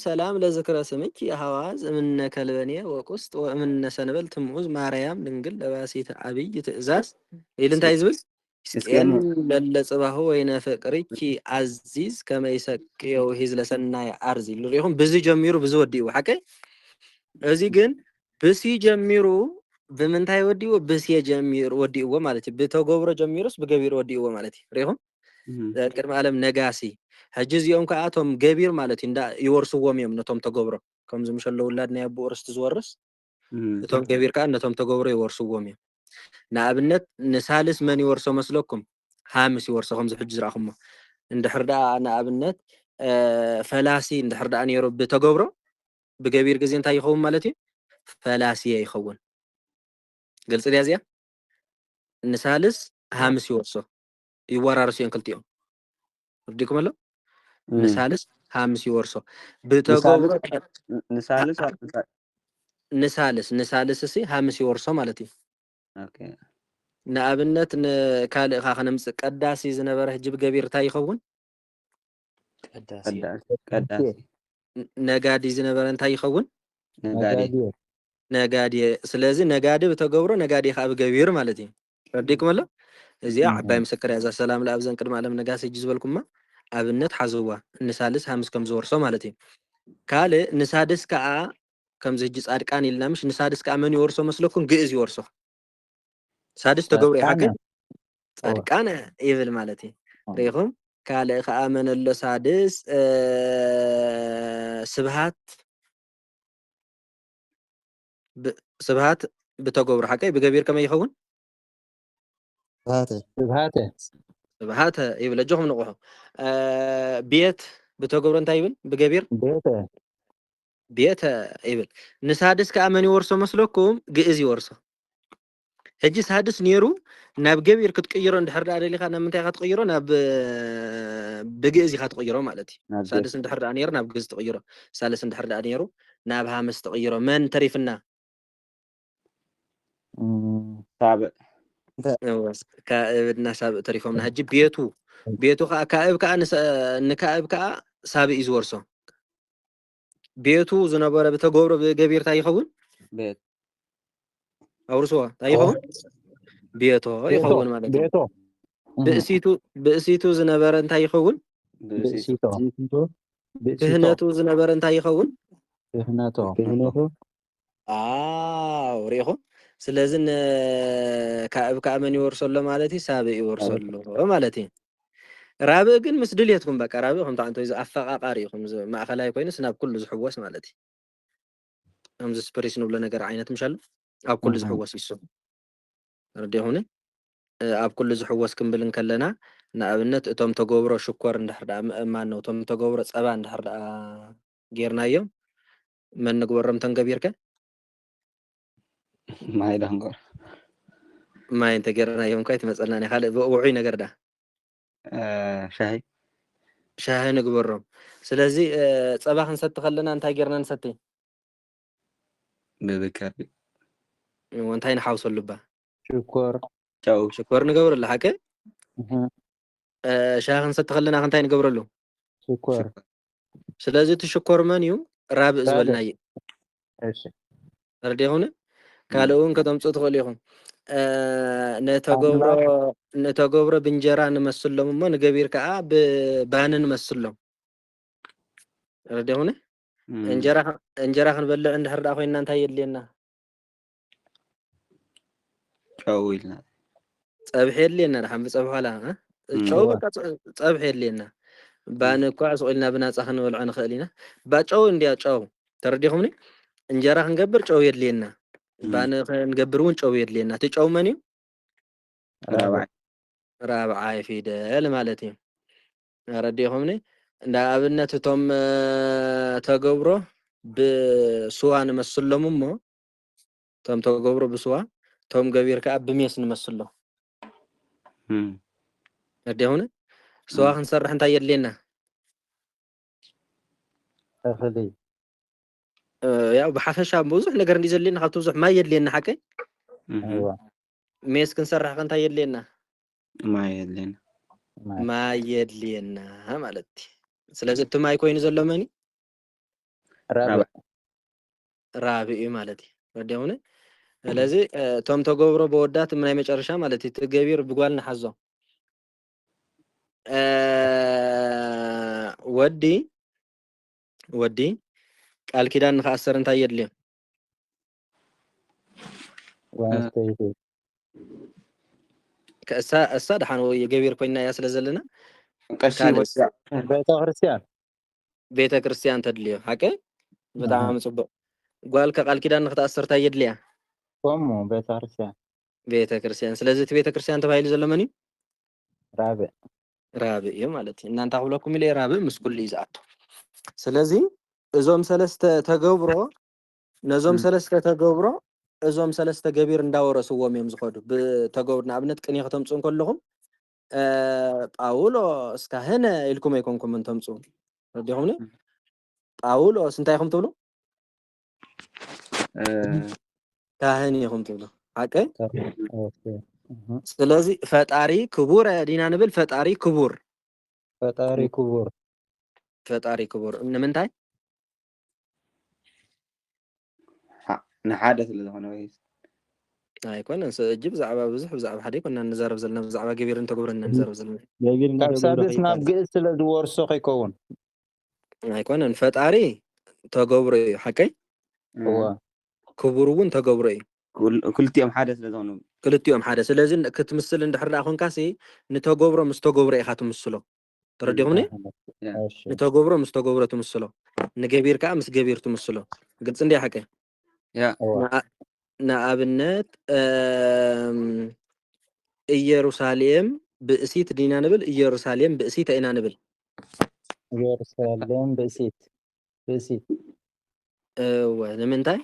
ሰላም ለዝክረ ስምኪ ሃዋዝ እምነ ከልበንየ ወቁስጥ ወእምነ ሰንበል ትምኡዝ ማርያም ድንግል ለባሲት ዓብይ ትእዛዝ ኢሉ እንታይ ዝብል ስቅየን ለለጽባሁ ወይነ ፍቅርኪ ዓዚዝ ከመይሰቅዮ ሂዝ ለሰናይ ዓርዚ ኢሉ ርኢኹም ብዚ ጀሚሩ ብዚ ወዲኡ ሓቀይ እዚ ግን ብሲ ጀሚሩ ብምንታይ ወዲኡ ብሲ ጀሚሩ ወዲኡዎ ማለት እዩ ብተገብሮ ጀሚሩስ ብገቢሩ ወዲኡዎ ማለት እዩ ርኢኹም ቅድሚ ዓለም ነጋሲ ሕጂ እዚኦም ከዓ እቶም ገቢር ማለት እዩ ይወርስዎም እዮም ነቶም ተገብሮ ከምዚ ምሸሎ ውላድ ናይ ኣቦ ርስቲ ዝወርስ እቶም ገቢር ከዓ ነቶም ተገብሮ ይወርስዎም እዮም ንኣብነት ንሳልስ መን ይወርሶ መስለኩም ሃምስ ይወርሶ ከምዚ ሕጂ ዝረኣኹሞ እንድሕር ደኣ ንኣብነት ፈላሲ እንድሕር ደኣ ነይሩ ብተገብሮ ብገቢር ግዜ እንታይ ይኸውን ማለት እዩ ፈላሲየ ይኸውን ግልጽ ድያ እዚኣ ንሳልስ ሃምስ ይወርሶ ይወራርሱ እዮም ክልቲኦም ርዲኩም ኣሎ ንሳልስ ሃምስ ይወርሶ ብተገብሮ ንሳልስ እሲ ሃምስ ይወርሶ ማለት እዩ ኦኬ ንኣብነት ንካልእ ካ ክነምፅእ ቀዳሲ ዝነበረ ሕጂ ብገቢር እንታይ ይኸውን ቀዳሲ ነጋዲ ዝነበረ እንታይ ይኸውን ነጋዲ ስለዚ ነጋዲ ብተገብሮ ነጋዲ ከዓ ብገቢር ማለት እዩ ርዲኩም ኣሎ እዚኣ ዓባይ ምስክር እያ እዛ ሰላም ለኣብ ዘን ቅድሚ ዓለም ነጋሲ ሕጂ ዝበልኩማ ኣብነት ሓዝዋ ንሳልስ ሃምስ ከም ዝወርሶ ማለት እዩ ካልእ ንሳድስ ከዓ ከምዚ ሕጂ ጻድቃን ኢልና ምሽ ንሳድስ ከዓ መን ይወርሶ መስለኩም ግእዝ ይወርሶ ሳድስ ተገብሮ ይሓከ ጻድቃነ ይብል ማለት እዩ ሪኢኹም ካልእ ከዓ መን ኣሎ ሳድስ ስብሃት بتجبر حكي بجبير كما يخون سبهاته سبهاته يبل جهم نقوه بيت بتجبر انت يبل بجبير بيت يبل نسادس كأمني ورثة مسلكم جئزي ورثة هجي سادس نيرو ناب جبير كتقيرون دحر على اللي خانا من تاي كتقيرو ناب بجئزي كتقيرو مالتي سادس دحر على نيرو ناب جئز تقيرو سادس دحر على نيرو ناب هامس تقيرو من تريفنا سابع بس كابنا سابق تريفهم هجي بيتو كائب كأنس نكائب كأ سابق يزورسو بيتو زنبرة بتجبر بجبير تاي يخون بيت أورسوا تاي يخون بيتو يخون مالتي بيتو بأسيتو زنبرة تاي يخون بأسيتو كهناتو زنبرة تاي يخون كهناتو وريخو سلازن كعب كأمن يورسله مالتي سابق يورسله مالتي رابع جن مسدليتكم بقى رابع هم طبعا تويز أفقا قاريكم ما أخلاي كويس ناب كل زحواس مالتي هم زسبريسن ولا نجار عينات مشال أب كل زحواس يسوم ردي هون أب كل زحواس كم بلن كلنا نابنت توم تجبر شكر ندحر ما إنه توم تجبر أبان ندحر غيرنا يوم من نجبرم تنجبير كه ما يدهنقر ما أنت غيرنا يوم كايت مثلا أنا خالد وعي نجار ده شاهي شاهي نجبرم سلازي صباح نسات خلنا أنت غيرنا نساتي بذكري وأنت هين حاوس اللبة تشاو شكر نجبر اللي حكى شاهي نسات خلنا أنت هين نجبر له شكر سلازي تشكر منيو رابع زبلنا ي ايش ردي هون كالون كتم صوت خليهم نتجبر بنجرا نمثل لهم ما نجبير كأ ببان نمثل لهم ردي هون انجرا خنبلع عند حرد أخوينا أنت هي لنا تشاو لنا صبح لنا رح نبصبح على ها تشاو بقى صبح لنا بان كوعس قلنا بنا صحن ولعن خلينا باچو انديا چاو ترديخمني انجرا خنجبر چاو يدلينا بان نجبرون چاو يدلينا تچاو مني رابع فيدل مالتي رديخمني እንዳ ኣብነት እቶም ተገብሮ ብስዋን መስሎም እሞ እቶም ተገብሮ ብስዋ እቶም ገቢርካ ብሜስ ንመስሎ رديሆነ ስዋ ክንሰርሕ እንታይ የድልየና እኽሊ ያው بحفሻ ብዙሕ ነገር እንዲዘልየና ካብቲ ብዙሕ ማይ የድልየና ሓቀይ ሜስ ክንሰርሕ እንታይ የድልየና ማይ የድልየና ማለት ስለዚህ እቲ ማይ ኮይኑ ዘሎ መኒ ራብዕ ማለት رديሆነ ስለዚህ እቶም ተገብሮ በወዳት ምን አይ መጨረሻ ማለት እቲ ገቢር ብጓል ንሓዞ ወዲ ቃል ኪዳን ንኸኣሰር እንታይ የድልዮ ከእሳ ድሓን ወይ ገቢር ኮይና እያ ስለ ዘለና ቤተ ክርስቲያን ተድልዮ ሓቀ በጣም ጽቡቅ ጓል ከቃል ኪዳን ንኽተኣሰር እንታይ የድልያ ቤተ ክርስቲያን ስለዚህ እቲ ቤተ ክርስቲያን ተባሂሉ ዘሎ መን እዩ ራብዕ እዩ ማለት እዩ እናንተ ክብለኩም ኢለ ራብዕ ምስ ኩሉ እዩ ዝኣቱ ስለዚህ እዞም ሰለስተ ተገብሮ ነዞም ሰለስተ ተገብሮ እዞም ሰለስተ ገቢር እንዳወረስዎም እዮም ዝኸዱ ብተገብሮ ንኣብነት ቅኔ ከተምፅኡ ከለኹም ጳውሎስ ካህነ ኢልኩም ኣይኮንኩም እንተምፅኡ ረዲኹምኒ ጳውሎስ እንታይ ኢኹም ትብሉ ካህን ኢኹም ትብሉ ሓቀ ስለዚህ ፈጣሪ ክቡር ዲና ንብል ፈጣሪ ክቡር ንምንታይ ንሓደ ስለ ዝኾነ ወይ ኣይኮነን እጅ ብዛዕባ ብዙሕ ብዛዕባ ሓደ ኮና ንዘረብ ዘለና ብዛዕባ ገቢርን ተገብረና ንዘረብ ዘለና ካብ ሳድስ ናብ ግእዝ ስለ ዝወርሶ ከይከውን ኣይኮነን ፈጣሪ ተገብሮ እዩ ሓቀይ ክቡር እውን ተገብሮ እዩ ክልቲኦም ሓደ ስለ ዝኾኑ ክልቲኦም ሓደ ስለዚ ክትምስል እንድሕር ዳ ኮንካሲ ንተገብሮ ምስ ተገብሮ ኢኻ ትምስሎ ተረዲኹምኒ ንተገብሮ ምስ ተገብሮ ትምስሎ ንገቢር ከዓ ምስ ገቢር ትምስሎ ግልጽ እንዴ ሓቀይ ንኣብነት ኢየሩሳሌም ብእሲት ዲና ንብል ኢየሩሳሌም ብእሲት ኢና ንብል ኢየሩሳሌም ብእሲት ንምንታይ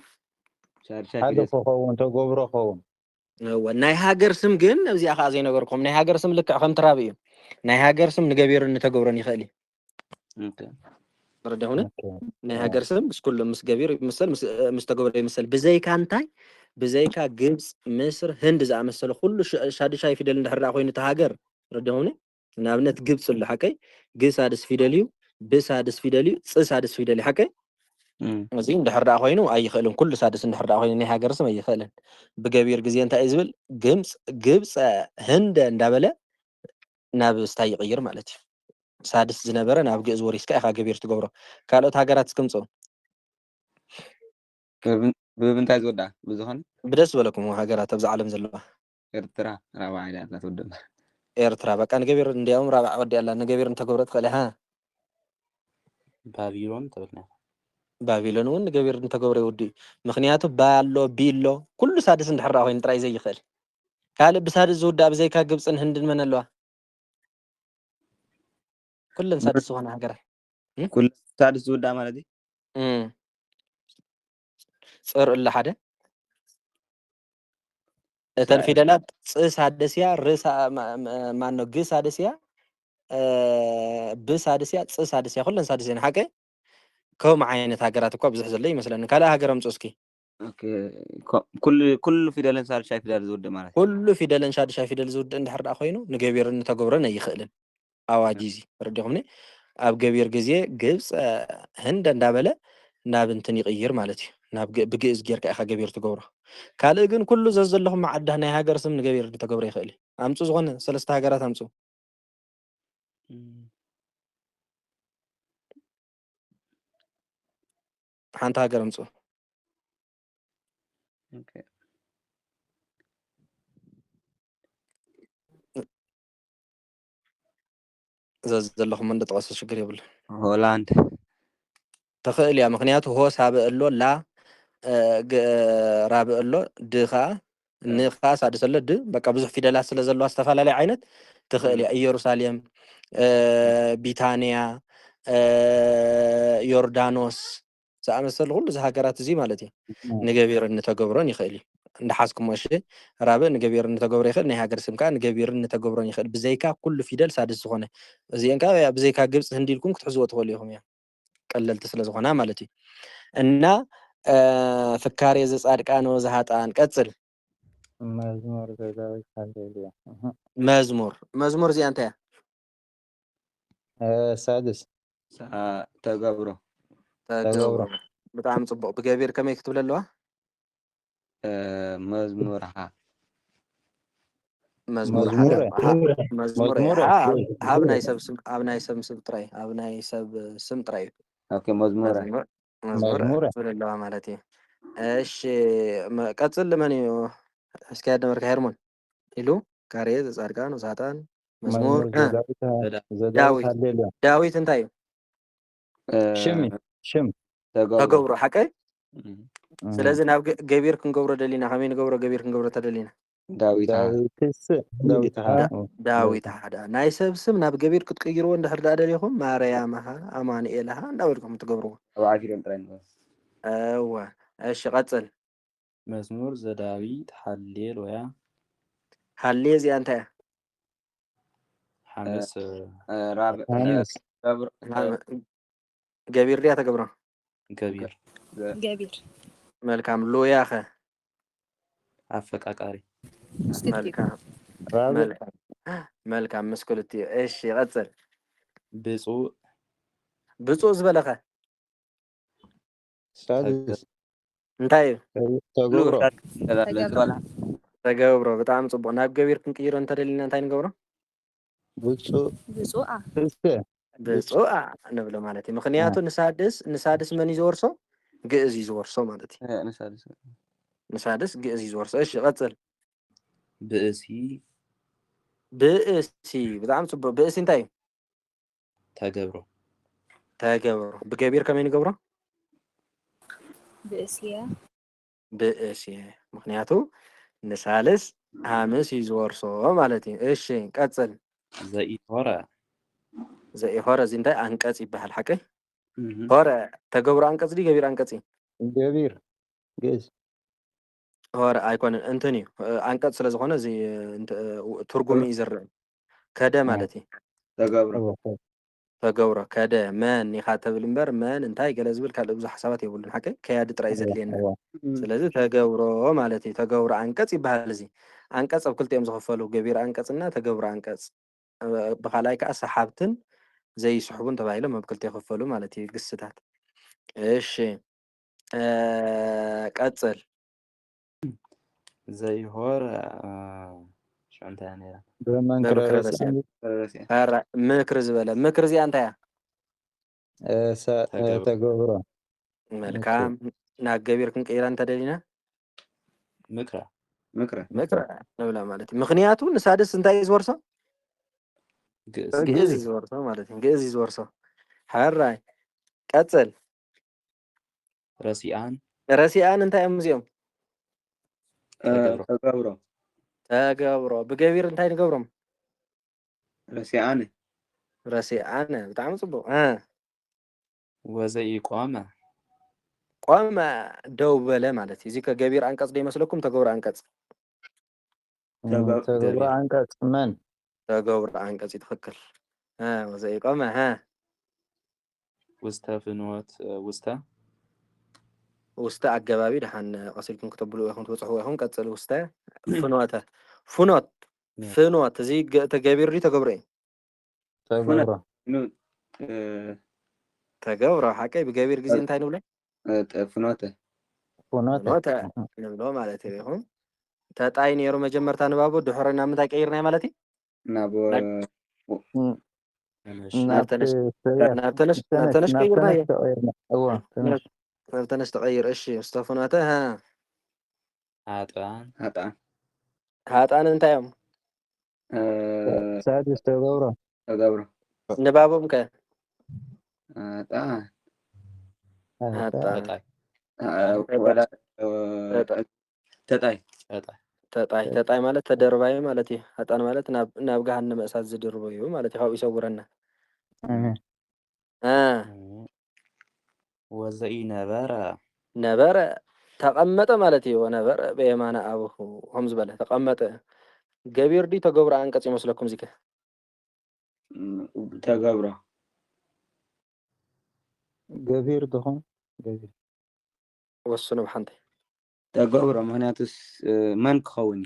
ሓደ ክኸውን ተገብሮ ክኸውን ናይ ሃገር ስም ግን ኣብዚኣ ከዓ ዘይነገርኩም ናይ ሃገር ስም ልክዕ ከም ትራብ እዩ ናይ ሃገር ስም ንገቢርን ንተገብሮን ይኽእል እዩ ረዳሁነ ናይ ሃገር ስም ምስ ኩሉ ምስ ገቢር ይምሰል ምስ ተገብሮ ይምሰል ብዘይካ እንታይ ብዘይካ ግብፅ ምስር ህንድ ዝኣመሰለ ኩሉ ሻድሻይ ፊደል እንድሕር ኮይኑ ተሃገር ረዳሁነ ንኣብነት ግብፅ ኣሎ ሓቀይ ግ ሳድስ ፊደል እዩ ብ ሳድስ ፊደል እዩ ፅ ሳድስ ፊደል እዩ ሓቀይ እዚ እንድሕር ኮይኑ ኣይኽእልን ኩሉ ሳድስ እንድሕር ኮይኑ ናይ ሃገር ስም ኣይኽእልን ብገቢር ግዜ እንታይ ዝብል ግብፅ ህንድ እንዳበለ ናብ ስታይ ይቕይር ማለት እዩ ሳድስ ዝነበረ ናብ ግእዝ ወሪስካ ኢኻ ገቢር ትገብሮ ካልኦት ሃገራት እስክምፁ ብምንታይ ዝወዳ ብዝኾነ ብደስ ዝበለኩም ሃገራት ኣብዚ ዓለም ዘለዋ ኤርትራ ራብዓይ እያ ትወድእ ኤርትራ በቃ ንገቢር እንዲያውም ራብዓ ወዲ ኣላ ንገቢር እንተገብሮ ትኽእል ኢኻ ባቢሎን ተብልና ባቢሎን እውን ንገቢር እንተገብሮ ይውዲ ምክንያቱ ባሎ ቢሎ ኩሉ ሳድስ እንድሕር ኮይኑ ጥራይ ዘይኽእል ካልእ ብሳድስ ዝውዳእ ብዘይካ ግብፅን ህንድን መን ኣለዋ ኩለን ሳድስ ዝኾነ ሃገራት ኩሉ ሳድስ ዝውዳእ ማለት እዩ ፅር እለ ሓደ እተን ፊደላት ፅ ሳድስ እያ ርእሳ ማኖ ግ ሳድስ እያ ብ ሳድስ እያ ፅ ሳድስ እያ ኩለን ሳድስ እየን ሓቀ ከምኡ ዓይነት ሃገራት እኳ ብዙሕ ዘሎ ይመስለኒ ካልእ ሃገር ኣምፁ እስኪ ኩሉ ፊደልን ሳድሻይ ፊደል ዝውድእ ማለት ኩሉ ፊደልን ሻድሻይ ፊደል ዝውድእ እንድሕር ዳ ኮይኑ ንገቢርን ተገብሮን ኣይኽእልን ኣዋጅ እዚ ረዲኹምኒ ኣብ ገቢር ግዜ ግብፅ ህንድ እንዳበለ ናብ እንትን ይቕይር ማለት እዩ ናብ ብግእዝ ጌርካ ኢኻ ገቢር ትገብሮ ካልእ ግን ኩሉ ዘለኹም ዓዳ ናይ ሃገር ስም ንገቢር ተገብሮ ይኽእል እዩ ኣምፁ ዝኾነ ሰለስተ ሃገራት ኣምፁ ሓንቲ ሃገር ኣምፁ ዘለኹም እንደጠቐሰ ሽግር የብሉ ሆላንድ ተኽእል እያ ምክንያቱ ሆስ ሃብእ ኣሎ ላ ራብእ ኣሎ ድ ከዓ ንኻ ሳድስ ኣሎ ድ በቃ ብዙሕ ፊደላት ስለ ዘለዋ ዝተፈላለየ ዓይነት ትኽእል እያ ኢየሩሳሌም ቢታንያ ዮርዳኖስ ዝኣመሰሉ ኩሉ እዚ ሃገራት እዚ ማለት እዩ ንገቢር እንተገብሮን ይኽእል እዩ እንዳሓስኩሞ እሺ ራብእ ንገቢር እንተገብሮ ይኽእል ናይ ሃገር ስም ከዓ ንገቢር እንተገብሮን ይኽእል ብዘይካ ኩሉ ፊደል ሳድስ ዝኾነ እዚአን ከዓ ብዘይካ ግብፅ ህንዲ ኢልኩም ክትሕዝዎ ትኽእሉ ኢኹም እያ ቀለልቲ ስለ ዝኾና ማለት እዩ እና ፍካሬ ዘጻድቃን ወዝሃጣን ቀጽል መዝሙር ዘዳዊት ሃሌሉያ መዝሙር እዚኣ እንታይ ሳድስ ተገብሮ ብጣዕሚ ፅቡቅ ብገቢር ከመይ ክትብል ኣለዋ መዝሙር ኣብ ናይ ሰብ ስም ጥራይ ኣብ ናይ ሰብ ስም ጥራይ መዝሙር ትብል ኣለዋ ማለት እዩ እሺ ቀፅል ለመን እዩ እስኪ ያደመርካ ሄርሞን ኢሉ ካሬ ዘጻድቃን ወዝሃጣን መዝሙር ዳዊት እንታይ እዩ ሽም ተገብሮ ሓቀይ ስለዚ ናብ ገቢር ክንገብሮ ደሊና ከመይ ንገብሮ ገቢር ክንገብሮ ተደሊና ዳዊት ሓደ ናይ ሰብ ስም ናብ ገቢር ክትቅይርዎ እንድሕር ዳ ደሊኹም ማርያምሃ ኣማኑኤልሃ እንዳበልኩም ትገብርዎ እወ እሺ ቀፅል መዝሙር ዘዳዊት ሃሌሉያ ሃሌ እዚኣ እንታይ እያ ሓምስ ገቢር ድያ ተገብሮ ገቢር መልካም ሎያ ኸ ኣፈቃቃሪ መልካም ምስ ክልቲኡ እሺ ቀፅል ብፁዕ ዝበለኸ እንታይ እዩ ተገብሮ ብጣዕሚ ፅቡቅ ናብ ገቢር ክንቅይሮ እንተደሊና እንታይ ንገብሮ ብፁዕ ንብሎ ማለት እዩ ምክንያቱ ንሳድስ መን እዩ ዝወርሶ ግእዝ እዩ ዝወርሶ ማለት እዩ ንሳድስ ግእዝ እዩ ዝወርሶ እሺ ቀፅል ብእሲ ብጣዕሚ ፅቡቅ ብእሲ እንታይ እዩ ተገብሮ ብገቢር ከመይ ንገብሮ ብእሲ ምክንያቱ ንሳልስ ሃምስ እዩ ዝወርሶ ማለት እዩ እሺ ቀጽል ዘኢሆረ ዘኢሆረ እዚ እንታይ አንቀጽ ይበሃል ሓቂ ሆረ ተገብሮ አንቀጽ ዲ ገቢር አንቀጽ ገቢር ግእዝ ሆረ ኣይኮነን እንትን እዩ አንቀጽ ስለ ዝኾነ እዚ ትርጉም እዩ ዝርአ ከደ ማለት እዩ ተገብሮ ከደ መን ኢኻ ተብል እምበር መን እንታይ ገለ ዝብል ካልእ ብዙሕ ሓሳባት የብሉን ሓቂ ከያዲ ጥራይ ዘድልየና ስለዚ ተገብሮ ማለት እዩ ተገብሮ አንቀጽ ይበሃል እዚ አንቀጽ ኣብ ክልቲኦም ዝኽፈሉ ገቢር አንቀጽና ተገብሮ አንቀጽ ብኻልኣይ ከዓ ሰሓብትን ዘይስሕቡን ተባሂሎም ኣብ ክልተ ይኽፈሉ ማለት እዩ ግስታት እሺ ቀጽል ዘይሆረ شو انت يعني በመንክረ ምክር ዝበለ ምክር እዚኣ እንታይ እያ ተገብሮ መልካም ናብ ገቢር ክንቀይራ እንተደሊና ምክረ ንብላ ማለት እዩ ምክንያቱ ንሳድስ እንታይ እዩ ዝወርሶ ግእዝ ዝወርሶ ማለት እዩ ግእዝ ዝወርሶ ሓራይ ቀጽል ረሲኣን እንታይ እዮም እዚኦም ተገብሮ ብገቢር እንታይ ንገብሮም ረሲኣን ብጣዕሚ ጽቡቕ ወዘይ ቆመ ደው በለ ማለት እዩ እዚ ከገቢር አንቀጽ ዶ ይመስለኩም ተገብሮ አንቀጽ ተገብሮ አንቀጽ መን ተገብሮ አንቀጽ ትክክል ወዘይ ቆመ ውስተ ፍኖት ውስተ አገባቢ ድሓን ቀሲልኩም ክትብሉ ኢኹም ትበጽሕዎ ኢኹም ቀጽል ውስተ ፍኖት እዚ ተገቢር ዲ ተገብሮ እዩ ተገብሮ ሓቂ ብገቢር ግዜ እንታይ ንብሎ ፍኖተ ንብሎ ማለት እዩ ኢኹም ተጣይ ነይሩ መጀመርታ ንባቡ ድሕሪ ናብ ምንታይ ቀይርና ማለት እዩ ናብ ተነሽ ተቀይር እሺ ውስተ ፍኖተ ሃጣን እንታይ እዮም ሳድስ ተገብሮ ንባቦም ከ ተጣይ ማለት ተደርባይ ማለት እዩ ሃጣን ማለት ናብ ገሃነመ እሳት ዝድርበዩ ማለት እዩ ካብኡ ይሰውረና ወዘኢ ነበረ ተቐመጠ ማለት እዩ ነበረ በየማነ አቡሁ ከም ዝበለ ተቐመጠ ገቢር ዲ ተገብሮ አንቀጽ ይመስለኩም ዚከ ተገብሮ ገቢር ድኹም ገቢር ወስኑ ብሓንቲ ተገብሮ ምክንያቱስ መን ክኸውን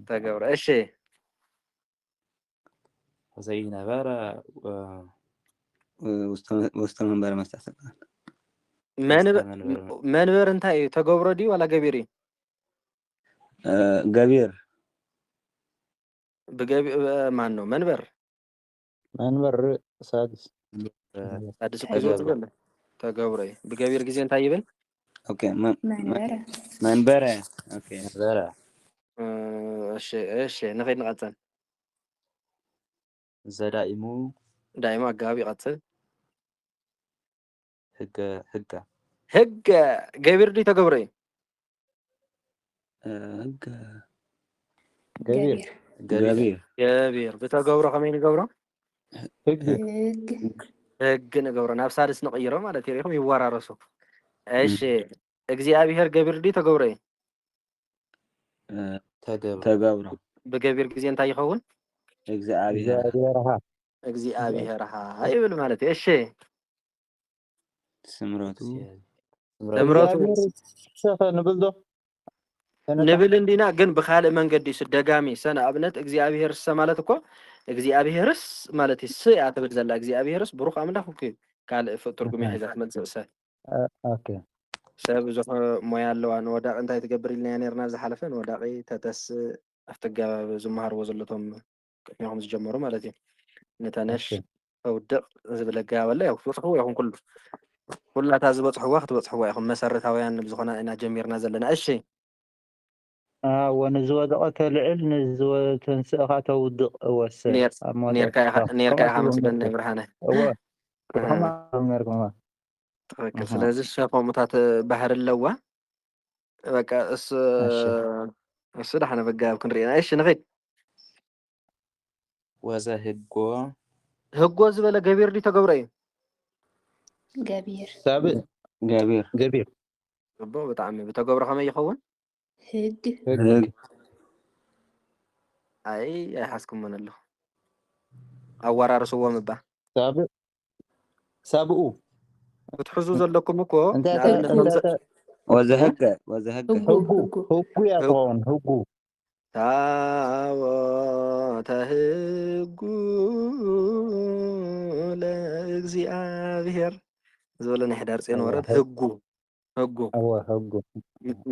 ተገብሮ እሺ ወዘይ ነበረ ውስተ መንበረ መስታሰብ መንበር እንታይ እዩ ተገብሮ ዲ ዋላ ገቢር እዩ ገቢር بجيب ما إنه منبر سادس كذوت ولا تجاوري بجيب رجزين طيبين اوكي منبرة منبرة اوكي منبرة ايش نفيد نقطن زدائمو دائما قابي قتل هج جابر دي تجاوري هج جابر بتجاورة خمين جاورة هج نجاورة نفس هذا نغيره ما تريهم يوارا رسو ايش እግዚአብሔር ገቢር ዲ ተገብረ ተገብረ በገቢር ጊዜ እንታይ ይኸውን እግዚአብሔርሃ ይብል ማለት እሺ ስምረቱ ንብል እንዲና ግን በኻለ መንገድ ደጋሚ ሰነ አብነት እግዚአብሔርስ ማለት እኮ እግዚአብሔርስ ማለት ስ ያተብል ዘላ እግዚአብሔርስ ብሩኽ አምላክ እኮ ካል ትርጉም ያይዛት መልሰ ኦኬ ሰብ ዝኸ ሞያ ኣለዋ ንወዳቕ እንታይ ትገብር ኢልና ነርና ዝሓለፈ ንወዳቒ ተተስ ኣፍተጋባብ ዝመሃርዎ ዘለቶም ቅድሚኦም ዝጀመሩ ማለት እዩ ነተነሽ ተውድቕ ዝብለጋ ወላ ያው ትበፅሕዎ ይኹም ኩላታ ዝበፅሕዋ ክትበፅሕዋ ኢኹም መሰረታውያን ዝኾና ኢና ጀሚርና ዘለና እሺ ወንዝወደቐ ተልዕል ንዝወተንስእኻ ተውድቕ ወሰ ነርካ ኢኻ መስለኒ ብርሃነ ትክክል ስለዚ ሸፎሙታት ባህር ኣለዋ በቃ እሱ ዳሕነ በጋብ ክንሪእና እሺ ንኸይድ ወዘህጎ ህጎ ዝበለ ገቢር ዲ ተገብሮ እዩ ገቢር ሳብእ ገቢር ገቢር እቦ ብጣዕሚ ብተገብሮ ከመይ ይኸውን ህግ ህግ ኣይ ኣይሓስኩሞን ኣለኹ ኣወራርስዎም እባ ሳብእ ሳብኡ ክትሕዙ ዘለኩም እኮ እንታይ ንኣብነት እንታይ ወዘህገ ህጉ ህጉ ያኸውን ህጉ ታቦተ ህጉ ለእግዚአብሔር ዝበለ ናይ ሕዳር ፅዮን ወረድ ህጉ ህጉ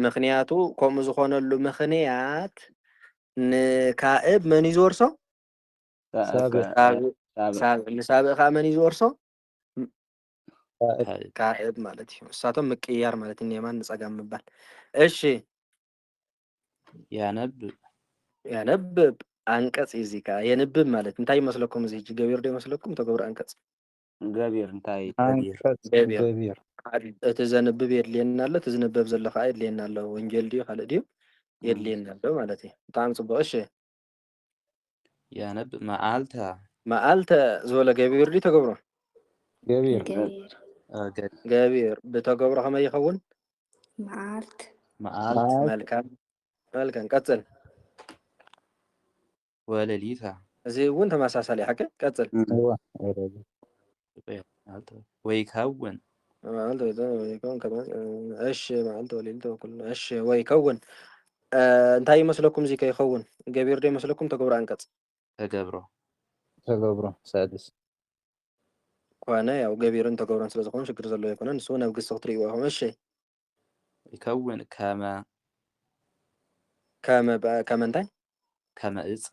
ምክንያቱ ከምኡ ዝኾነሉ ምክንያት ንካእብ መን እዩ ዝወርሶ ንሳብእ ከዓ መን እዩ ዝወርሶ ካእብ ማለት እዩ እሳቶም ምቅያር ማለት እዩ የማን ንፀጋም ምባል እሺ ያነብብ አንቀጽ እዚ ከዓ የንብብ ማለት እንታይ ይመስለኩም እዚ ገቢር ዶ ይመስለኩም ተገብሮ አንቀጽ ገቢር እንታይ ገቢር እቲ ዘንብብ የድልየና ኣሎ እቲ ዝንበብ ዘሎ ከዓ የድልየና ኣሎ ወንጌል ድዩ ካልእ ድዩ የድልየና ኣሎ ማለት እዩ ብጣዕሚ ፅቡቅ እሺ ያነብብ መዓልተ ዝበለ ገቢር ዲ ተገብሮ ገቢር ብተገብሮ ከመይ ይኸውን መዓልት መልካም ቀጽል ወለሊታ እዚ እውን ተመሳሳሊ ሓቂ ቀጽል ወይከውን እሺ መዓልተ ወለሊታ ኩሉ እሺ ወይከውን እንታይ ይመስለኩም እዚ ከይኸውን ገቢር ዶ ይመስለኩም ተገብሮ አንቀጽ ተገብሮ ሳድስ ኮነ ያው ገቢርን ተገብሮን ስለዝኾኑ ችግር ዘለዎ ይኮነን ንሱ ናብ ግስ ክትርእይዎ ኢኹም እሺ ይከውን ከመ እንታይ ከመ እፅ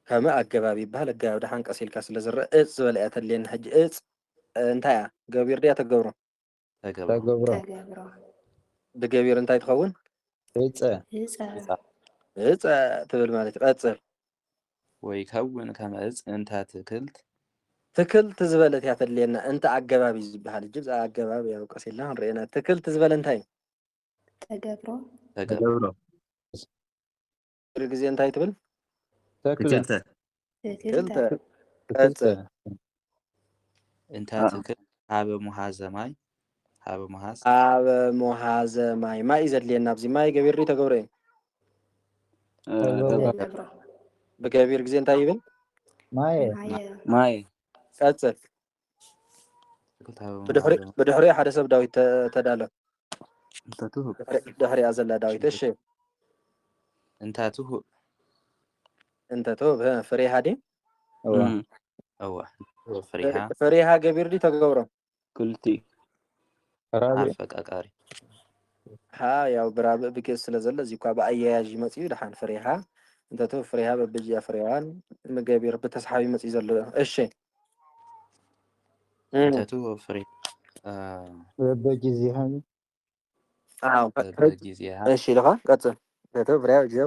ከመ ኣገባብ ይበሃል ኣገባብ ድሓን ቀሲልካ ስለ ዝረአ እፅ ዝበለ እያ ተድልየና ሕጂ እፅ እንታይ እያ ገቢር ድያ ተገብሮ ተገብሮ ብገቢር እንታይ ትኸውን እፀ ትብል ማለት እዩ ቀፅል ወይከውን ከመ እፅ እንተ ትክልት ዝበለት እያ ተድልየና እንተ ኣገባብ እዩ ዝበሃል ሕጂ ብዛ ኣገባብ ያው ቀሲልና ክንሪአና ትክልት ዝበለ እንታይ ተገብሮ ግዜ እንታይ ትብል ትክልተ ቀፅል እንታ ትክል ሃበ ሙሃዘ ማይ ማይ እዩ ዘድልየና ኣብዚ ማይ ገቢር ተገብሮ እዩ ብገቢር ግዜ እንታይ ይብል ማይ ቀፅል ብድሕሪኡ ሓደ ሰብ ዳዊት ተዳሎ ድሕሪኣ ዘላ ዳዊት እሺ እንተ ትሁብ ፍሬሃ ዲ ፍሬሃ ገቢር ዲ ተገብሮ ክልቲኡ ኣፈቃቃሪ ያው ብራብእ ብግስ ስለ ዘሎ እዚ እኳ ብኣያያዥ መፅኡ ድሓን ፍሬሃ እንተ ትሁብ ፍሬሃ በብጅያ ፍሬዋን ገቢር ብተስሓቢ መፅኡ ዘሎ እሺ እንተ ትሁብ ፍሬ በበጊዜሃ እሺ ኢልኻ ቀፅል እንተ ትሁብ ፍሬሃ በብጊዜሃ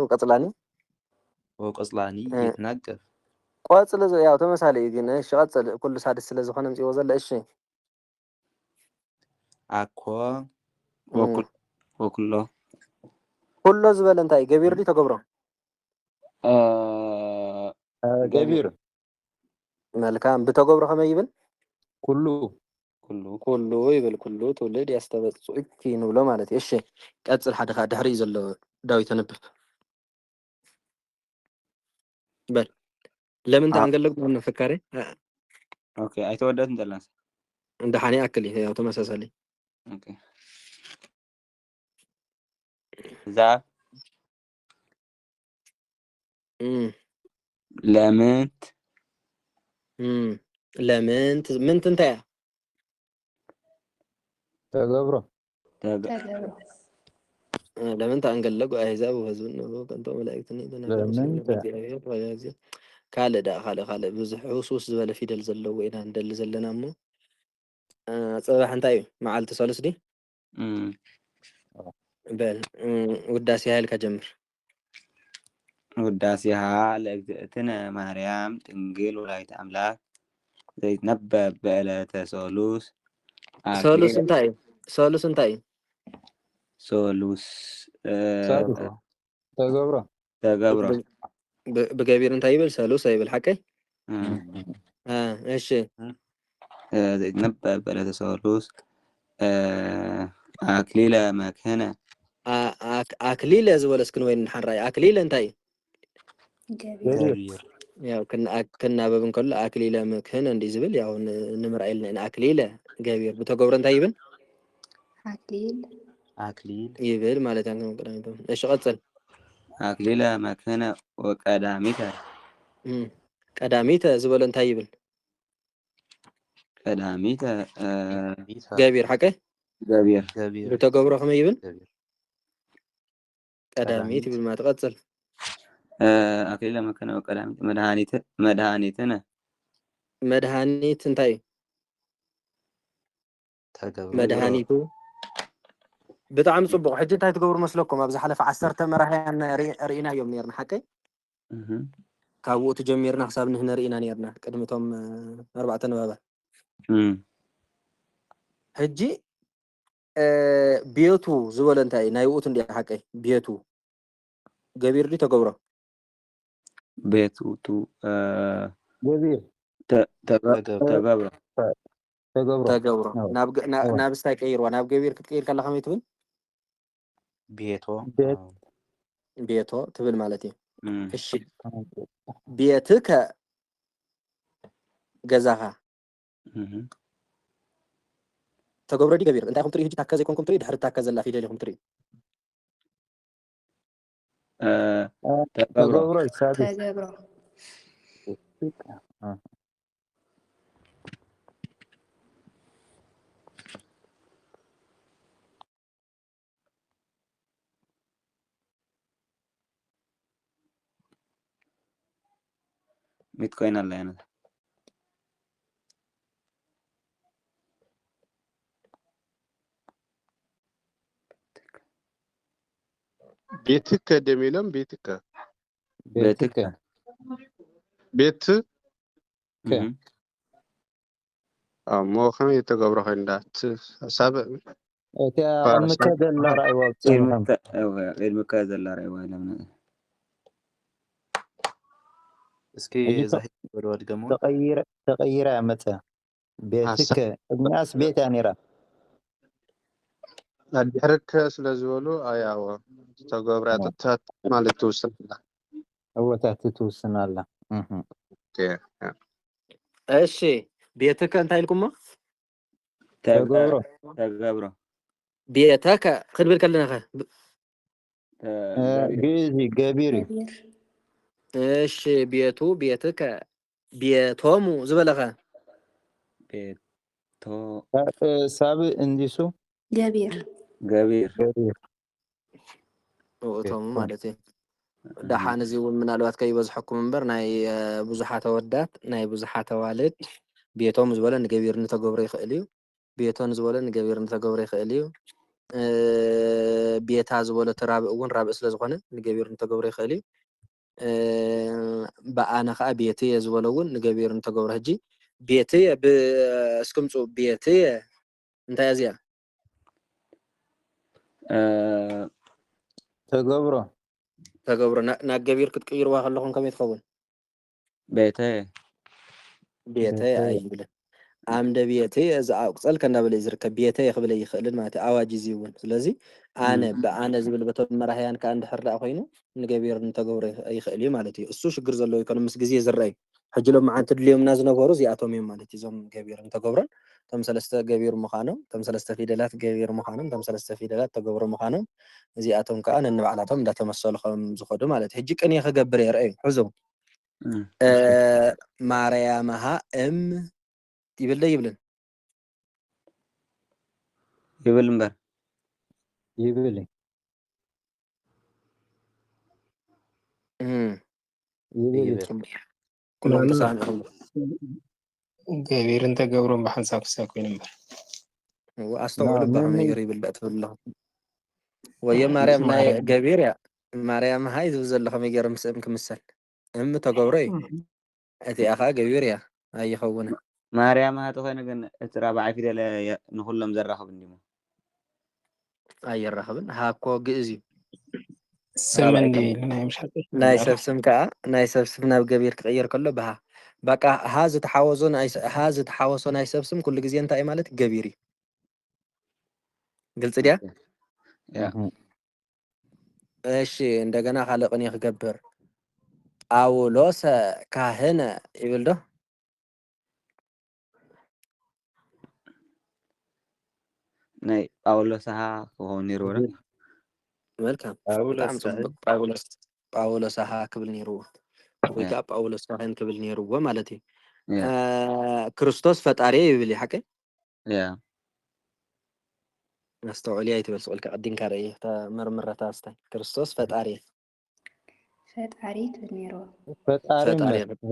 ወቀፅላኒ ይትናገር ቆፅል ያው ተመሳሊ እዩ ግን እሺ ቀፅል ኩሉ ሳድስ ስለ ዝኾነ ምፅዎ ዘሎ እሺ ኣኮ ወኩሎ ኩሎ ዝበለ እንታይ ገቢር ዲ ተገብሮ ገቢር መልካም ብተገብሮ ከመይ ይብል ኩሉ ይብል ኩሉ ትውልድ ያስተበፅኡ ንብሎ ማለት እዩ እሺ ቀፅል ሓደ ከዓ ድሕሪ ዘሎ ዳዊት ኣንብብ በል ለምንታይ አንገለግ ነው ፈካሪ ኦኬ አይተወዳትም ዘላንስ እንደሓኒ አክል ያው ተመሳሳሊ ኦኬ ዛ ለምንት ምንት እንታይ ተገብሮ ለምንት አንገለጉ አሕዛብ ወህዝብ ነው ከንቶ መላእክት ካልእ ዳ ካልእ ብዙሕ ውስውስ ዝበለ ፊደል ዘለዎ ኢና እንደሊ ዘለና እሞ ፅባሕ እንታይ እዩ መዓልቲ ሰሉስ ዲ በል ውዳሴ ሃይልካ ጀምር ውዳሴሃ ለእግዝእትነ ማርያም ድንግል ወላዲተ አምላክ ዘይትነበብ በዕለተ ሰሉስ ሰሉስ أكليل እንታይ እዩ? ሰሉስ እንታይ እዩ? ሶሉስ ሳዱስ ተገብሮ ተገብሮ ብገቢር እንታይ ይብል? ሰሉስ አይብል ሓቀይ? እሺ ዘይትነበብ በለተ ሶሉስ أكليل مكهنة አክሊለ ዝበለስክን ወይ ንሓንራይ አክሊለ እንታይ እዩ? ገቢር ገቢር ያው ክናበብ እንከሎ አክሊለ መክህነ እንዲህ ዝብል ያው ንምርአይ ለና አክሊለ ገቢር ብተገብሮ እንታይ ይብል? አክሊል አክሊል ይብል ማለት ነው። እሺ ቀጽል። أكليل مكهنة وقداميته ቀዳሚተ ዝበለ እንታይ ይብል? قداميته ገቢር ሓቀይ? ገቢር ገቢር ብተገብሮ ከመይ ይብል? ገቢር ቀዳሚት ይብል ማለት ቀጽል። أكليل مكهنة وقداميته መድሃኒትነ መድሃኒት እንታይ እዩ? ተገብሮ መድሃኒቱ ብጣዕሚ ጽቡቕ። ሕጂ እንታይ ትገብሩ መስለኩም? ኣብ ዝሓለፈ 10 መራሕያን ርኢና እዮም ነርና ሓቀይ? ካብኡ ተጀሚርና ክሳብ ንሕና ርኢና ነርና ቅድሚቶም 4 ንባባት ሕጂ ቤቱ ዝበለ እንታይ ናይ ውእቱ እንዲያ ሓቀይ? ቤቱ ገቢር ዲ ተገብሮ? ቤቱ ገቢር ተገብሮ ተገብሮ ናብ ስታይ ቀይርዋ? ናብ ገቢር ክትቀይር ከላ ከመይ ትብል? ቤቶ ቤቶ ትብል ማለት እዩ። እሺ ቤትከ ገዛኻ ተገብሮ ዲ ገቢር? እንታይ ኩም ትርኢ? ሕጂ ታከ ዘይኮንኩም ትርኢ? ድሕሪ ታከ ዘላ ፊደል ኢኹም ትርኢ? ተገብሮ ሳዱስ ተገብሮ ሚትኮይን አለ አይነት ቤትከ ደሚሎም ቤትከ ቤትከ ቤት ከ ሞ ከመይ ተገብሮ ኮይንዳት ሳብ እቲ ኣምከ ዘላ ራእይዋ ብፅንሖም ኢድምከ ዘላ ራእይዋ ለምን እስኪ ዛሂድ ወደ ድገሞ ተቀይራ መፀ ቤትከ እኛስ ቤት ያኔራ ድሕርከ ስለ ዝበሉ ኣያዎ ተገብራ ትታት ማለት ትውስን እወታት ትውስናላ። እሺ ቤትከ እንታይ ኢልኩሞ? ተገብሮ ቤተከ ክንብል ከለና ኸ ግእዚ ገቢር እዩ። ገቢር እሺ ቤቱ ቤትከ ቤቶሙ ዝበለኸ ቤቶ ሳብ እንዲሱ ገቢር ገቢር ውእቶሙ ማለት እዩ። ዳሓን እዚ እውን ምናልባት ከይበዝሐኩም እምበር ናይ ብዙሓት ኣወዳት ናይ ብዙሓት ኣዋልድ ቤቶም ዝበለ ንገቢር ንተገብሮ ይኽእል እዩ። ቤቶን ዝበለ ንገቢር ንተገብሮ ይኽእል እዩ። ቤታ ዝበለ ተራብእ እውን ራብእ ስለ ዝኾነ ንገቢር ንተገብሮ ይኽእል እዩ። በኣነ ከዓ ቤትየ ዝበለ እውን ንገቢር ንተገብሮ ሕጂ ቤትየ ብእስክምፁ ቤትየ እንታይ እዚኣ ተገብሮ ናብ ገቢር ክትቅይርዋ ከለኹም ከመይ ትኸውን? ቤተየ ኣይብልን። ኣምደ ቤተየ ዝኣቁፀል ከናበለ እዩ ዝርከብ ቤተየ ክብለ ይኽእልን ማለት እዩ ኣዋጅ እዚ እውን። ስለዚ ኣነ ብኣነ ዝብል በቶም መራሕያን ከዓ እንድሕር ዳኣ ኮይኑ ንገቢር እንተገብሮ ይኽእል እዩ ማለት እዩ። እሱ ሽግር ዘለዎ ይኮነ ምስ ግዜ ዝረአዩ ሕጂ ሎም መዓንቲ ድልዮምና ዝነበሩ እዚኣቶም እዮም ማለት እዩ። እዞም ገቢር እንተገብሮን እቶም 3 ገቢር ምዃኖም እቶም 3 ፊደላት ገቢር ምዃኖም እቶም 3 ፊደላት ተገብሮ ምዃኖም እዚኣቶም ከዓ ነንባዕላቶም እንዳተመሰሉ ከም ዝኸዱ ማለት እዩ። ሕጂ ቅኔ ክገብር የርአዩ ሕዙ ማርያምሃ እም ይብል ዶ ይብልን? ይብል እምበር ይብል ኩሎም ተሳሚዑ ገቢር እንተገብሮም ብሓንሳብ ክሳብ ኮይኑ እምበር ኣስተውዕሉ ብኸመይ ገይሩ ይብል ትብል ኣለኹ ወየ ማርያም ናይ ገቢር እያ ማርያም ሃይ ዝብል ዘሎ ከመይ ገይሩ ምስ እም ክምሰል እም ተገብሮ እዩ እቲኣ ከዓ ገቢር እያ ኣይኸውንን ማርያም ሃቶ ኮይነ ግን እቲ ራብዓይ ፊደል ንኩሎም ዘራኽብ እንዲሞ ኣይራኸብን ሃኮ ግእዝ እዩ ስም ራብዓይ እንዲ ቀንዲ ናይ ምሻት ናይ ሰብ ስም ከዓ ናይ ሰብ ስም ናብ ገቢር ክቅየር ከሎ ብሃ በቃ ሃ ዝተሓወሶ ናይ ሰብ ስም ኩሉ ግዜ እንታይ ማለት ገቢር እዩ ግልጽ ድያ ያ እሺ እንደገና ካልእ ቅኔ ክገብር ጳውሎስ ካህነ ይብል ዶ ናይ ጳውሎስ ሃ ክኸውን ነይሩ ዶ መልካም ጳውሎስ በጣም ጽቡቅ ጳውሎስ ሃ ክብል ነይሩ ወይ ከዓ ጳውሎስ ካህን ክብል ነይሩዎ ማለት እዩ ያ ክርስቶስ ፈጣሪ ይብል ሓቀ ያ ኣስተውዕልያ ይትበል ስቕልካ ቅዲምካ ርአየ ተመርምረታ ስታይ ክርስቶስ ፈጣሪ ፈጣሪ ክብል ነይርዎ ፈጣሪ ፈጣሪ እምበር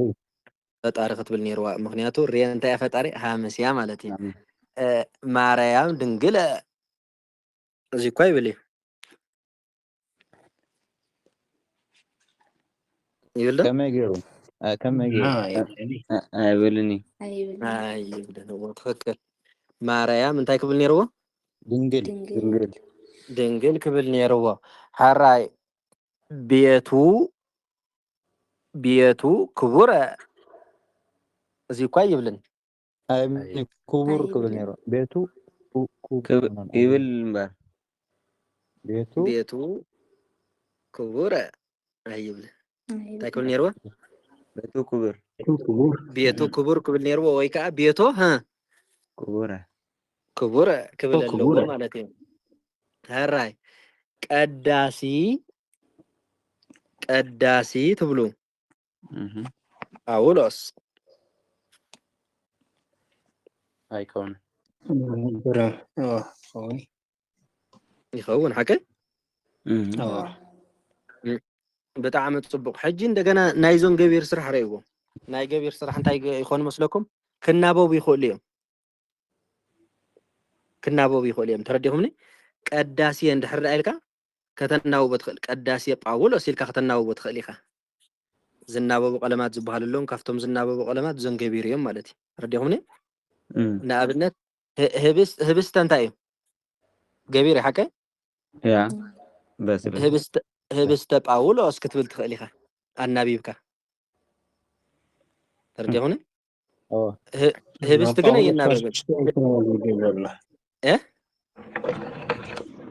ፈጣሪ ክትብል ነይርዋ ምክንያቱ ርያ እንታይ እያ ፈጣሪ ሃመስያ ማለት እዩ ማርያም ድንግል እዚ እኳ ይብል እዩ ይብል ዶ ከመይ ገይሩ ከመይ ገይሩ ኣይብልኒ ኣይብል ትክክል ማርያም እንታይ ክብል ነይርዎ ድንግል ድንግል ድንግል ክብል ነይርዎ ሓራይ ቤቱ ክቡረ እዚ እኳ ይብልን ክቡር ክብል ነይሩ ቤቱ ይብል እምበር ቤቱ ክቡረ ኣይብልን እንታይ ክብል ነይርዎ ቤቱ ክቡር ቤቱ ክቡር ክብል ነይርዎ ወይ ከዓ ቤቶ ክቡረ ክብል ኣለዎ ማለት እዩ ሓራይ ቀዳሲ ትብሉ ጳውሎስ ኣይኮነ ይኸውን ሓቀ ብጣዕሚ ጽቡቅ ሕጂ እንደገና ናይዞም ገቢር ስራሕ ረእይዎ ናይ ገቢር ስራሕ እንታይ ይኾን መስለኩም ክናበቡ ይኽእሉ እዮም ተረዲኹምኒ ቀዳሲየ እንድሕር ኢልካ ከተናብቦ ትኽእል ቀዳሲየ ጳውሎስ ኢልካ ከተናብቦ ትኽእል ኢኻ ዝናበቡ ቀለማት ዝበሃሉ ኣለዎም ካብቶም ዝናበቡ ቀለማት እዞም ገቢር እዮም ማለት እዩ ተረዲኹምኒ ንኣብነት ህብስተ እንታይ እዩ ገቢር እዩ ሓቀ ያ በስ ህብስተ ጳውሎስ ክትብል ትኽእል ኢኻ ኣናቢብካ ተረዲኹኒ ህብስት ግን ኣየናበብን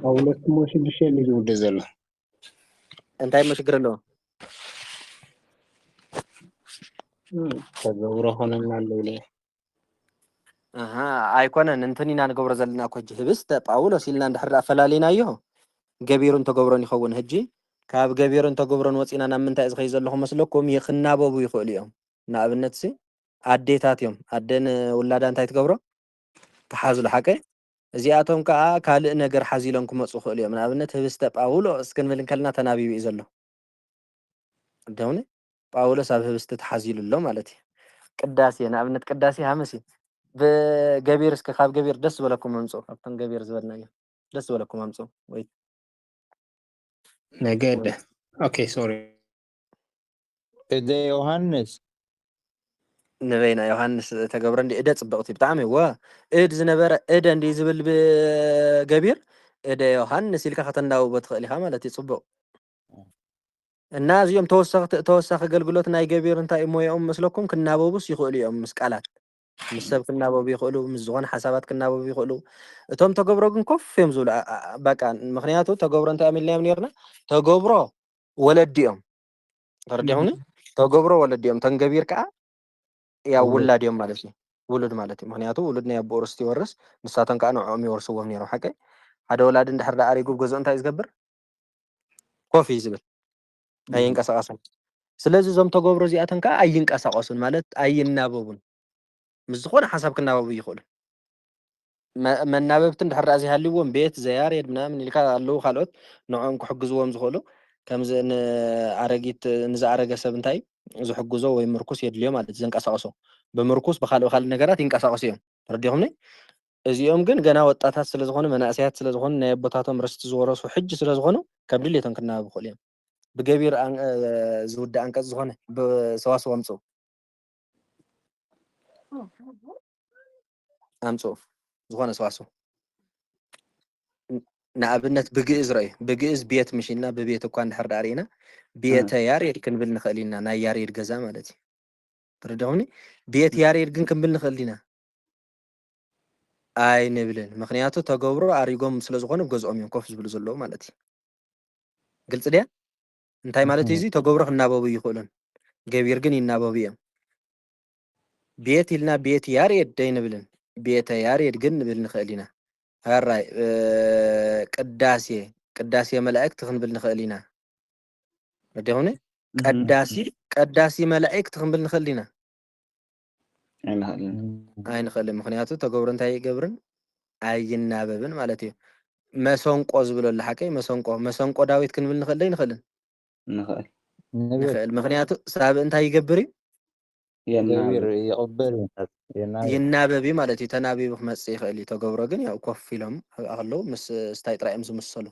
ጳውሎስ ሞ 6 እዩ ዝውድእ ዘሎ እንታይ መሽግር ኣለዎ ተገብሮ ኾነና ኣለዉ ኣይኮነን እንትን ኢና ንገብሮ ዘለና እኮ ሕጂ ህብስተ ጳውሎስ ኢልና እንድሕር ኣፈላሊናዮ ገቢሩን ተገብሮን ይኸውን ሕጂ ካብ ገቢሩን ተገብሮን ወፂና ናብ ምንታይ ዝኸይ ዘለኹም መስለኩም ይኽናበቡ ይኽእሉ እዮም ንኣብነት ሲ ኣዴታት እዮም ኣደን ውላዳ እንታይ ትገብሮ ተሓዝሉ ሓቀ እዚኣቶም ከዓ ካልእ ነገር ሓዚሎም ክመፁ ይኽእሉ እዮም ንኣብነት ህብስተ ጳውሎስ ክንብል ከለና ተናቢቡ እዩ ዘሎ ደውኒ ጳውሎስ ኣብ ህብስቲ ተሓዚሉ ኣሎ ማለት እዩ ቅዳሴ ንኣብነት ቅዳሴ ሃመሲ ብገቢር እስከ ካብ ገቢር ደስ ዝበለኩም ኣምፁ ካብቶም ገቢር ዝበልና እዮም ደስ ዝበለኩም ኣምፁ ወይ ነገደ ኦኬ ሶሪ እደ ዮሃንስ ንበይና ዮሃንስ ተገብረ እንዲ እደ ጽብቕቲ ብጣዕሚ ወ እድ ዝነበረ እደ እንዲ ዝብል ብገቢር እደ ዮሃንስ ኢልካ ከተናብቦ ትኽእል ኢኻ ማለት እዩ ጽቡቕ እና እዚኦም ተወሳኺ ኣገልግሎት ናይ ገቢር እንታይ ሞያኦም መስለኩም ክናበቡስ ይኽእሉ እዮም ምስ ቃላት ምስ ሰብ ክናበቡ ይኽእሉ ምስ ዝኾነ ሓሳባት ክናበቡ ይኽእሉ እቶም ተገብሮ ግን ኮፍ እዮም ዝብሉ በቃ ምክንያቱ ተገብሮ እንታይ ኣሚልናዮም ነርና ተገብሮ ወለዲ እዮም ተረዲኹኒ ተገብሮ ወለዲ እዮም ተንገቢር ከዓ ያው ውላድ እዮም ማለት እዩ ውሉድ ማለት እዩ ምክንያቱ ውሉድ ናይ ኣቦ ርስቲ ይወርስ ንሳቶም ከዓ ንዕኦም ይወርስዎም ነይሮም ሓቀይ ሓደ ወላዲ እንድሕር ዳ ኣሪጉ ገዝኡ እንታይ ዝገብር ኮፍ እዩ ዝብል ኣይንቀሳቐሱን ስለዚ እዞም ተገብሮ እዚኣቶም ከዓ ኣይንቀሳቐሱን ማለት ኣይናበቡን ምስ ዝኾነ ሓሳብ ክናበቡ ይኽእሉ መናበብቲ እንድሕር ዳ ዘይሃልይዎም ቤት ዘያሬድ ምናምን ኢልካ ኣለዉ ካልኦት ንዕኦም ክሕግዝዎም ዝኽእሉ ከምዚ ንኣረጊት ንዝኣረገ ሰብ እንታይ ዝሕግዞ ወይ ምርኩስ የድልዮ ማለት ዘንቀሳቕሶ ብምርኩስ ብካልእ ነገራት ይንቀሳቐሱ እዮም ተረዲኹምኒ እዚኦም ግን ገና ወጣታት ስለ ዝኾኑ መናእሰያት ስለ ዝኾኑ ናይ ኣቦታቶም ርስቲ ዝወረሱ ሕጂ ስለ ዝኾኑ ከም ድሌቶም ክናበቡ ይኽእሉ እዮም ብገቢር ዝውዳእ ኣንቀጽ ዝኾነ ብሰዋስው ኣምፅኡ أمسو زخانة سواسو نأبنت بجئز رأي بجئز بيت مشينا ببيت وكان حرد علينا بيت ياريد كن بالنخلينا نا ياريد جزا مالتي تردوني بيت ياريد كن بالنخلينا أي نبلن مخنياتو تجبرو أريقوم سلزخانة بجزء من كوفز بلزلو مالتي قلت ليه انتي مالتي زي تجبرو النابوي يقولون جبيرجن النابوي بيت لنا بيت ياريد دين بلن بيت ياريد جن بالنخلينا هراي قداسي ملائكة خن بالنخلينا بدهوني قداسي ملائكة خن بالنخلينا أي نخلي مخنياتو تجبرن تاي جبرن أي الناببن مالتي مسونقو زبلو الحكي مسونقو داويت كن بالنخلي نخلن نخل مخنياتو ساب انت يجبري جبير يقبل يناببي مالتي تنابي بخمس يخلي تجبرو جن يا كوف فيلم أغلو مس استايت رأي مسلو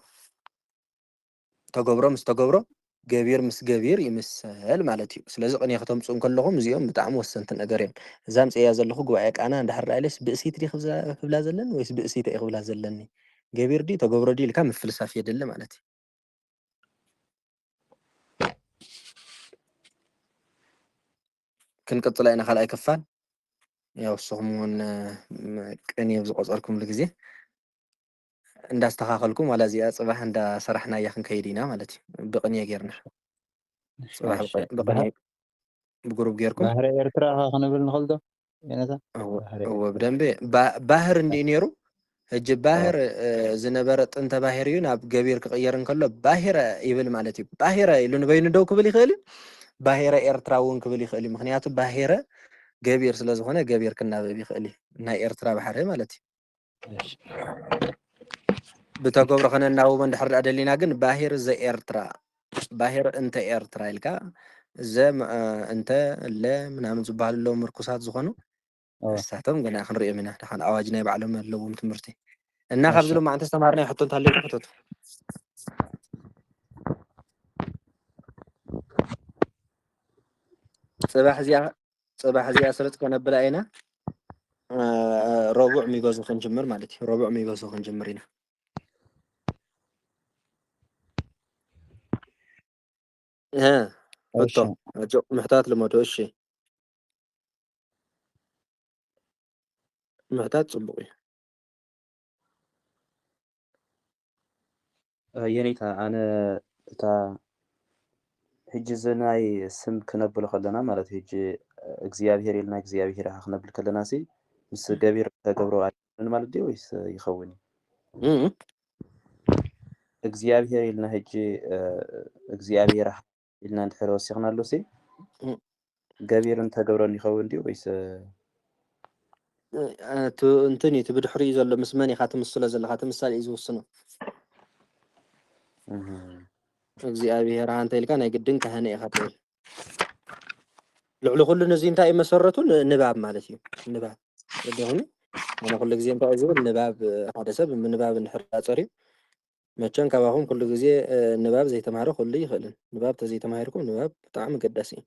تجبرو مس تجبرو جبير مس جبير يمسهل مالتي سلازق أني ختم كلهم زيهم بتعم وسنت الأجرين زامس إيه زلخو جواك أنا عند حر عيلس بقسيت ري خبلا زلن ويس بقسيت إيه خبلا زلني جبير دي تجبرو دي لكم الفلسفة يدل مالتي كن قطلعنا خلأي كفان يا وصهمون كأني يبزق أصاركم لجزي عند استخاخلكم ولا زيادة صباح عند صرحنا يخن كيدينا مالتي بقنية غيرنا صباح بقنية بجروب غيركم بحر إيرترا خنبل نخلده ينتا هو بدنبي باهر اندي نيرو هج باهر زنبرت انت باهريون اب جبير كغيرن كله باهر يبل مالتي باهر يلون بين دو كبل يخلي باهر إيرتراون كبل يخلي مخنياتو باهر جبير ስለዝኾነ ገቢር ክናበብ ይኽእል ናይ ኤርትራ ባሕሪ ማለት እዩ ብተገብሮ ከነናብቦ እንድሕር ደሊና ግን ባሂር ዘኤርትራ ባሂር እንተ ኤርትራ ኢልካ እንተ ለ ምናምን ዝበሃሉ ኣለዉ ምርኩሳት ዝኾኑ እሳቶም ገና ክንሪኦም ኢና ድሓን ኣዋጅ ናይ ባዕሎም ኣለዎም ትምህርቲ እና ካብዚ ሎማ አንተ ዝተምሃርናዮ ሕቶ እንተሃልዩ ሕቶቱ صباح زي أسرت كنا بلاينا ربع ميجازو خنجمر مالتي ربع ميجازو خنجمرينا ها حطه محتاج لموضوع الشيء محتاج صبوي ينيتا أنا تا هجي زناي سم كنبل خلنا مالت هجي እግዚአብሔር ይልና እግዚአብሔር አخنبل ከለና ሲ ምስ ገቢር ተገብሮ አይደል ማለት ዲ ወይስ ይኸውኒ እግዚአብሔር ይልና ህጂ እግዚአብሔር ይልና እንድሕር ወሲኽናሉ ሲ ገቢርን ተገብሮን ይኸውን ዲ ወይስ እንትን ትብድሕሪ ዘሎ ምስ መን ኢኻ ትምስሎ ዘለኻ ትምሳሌ እዩ ዝውስኖ እግዚአብሔር አንተ ኢልካ ናይ ግድን ካህነ ኢኻ ትብል ልዕሊ ኩሉ ነዚ እንታይ መሰረቱ ንባብ ማለት እዩ ንባብ ደሆኒ ኣነ ኩሉ ግዜ እንታይ ዝብል ንባብ ሓደ ሰብ ምንባብ እንድሕር ፀርዩ መቸን ከባኹም ኩሉ ግዜ ንባብ ዘይተማሃረ ኩሉ ይኽእልን ንባብ ተዘይተማሂርኩም ንባብ ብጣዕሚ ገዳሲ እዩ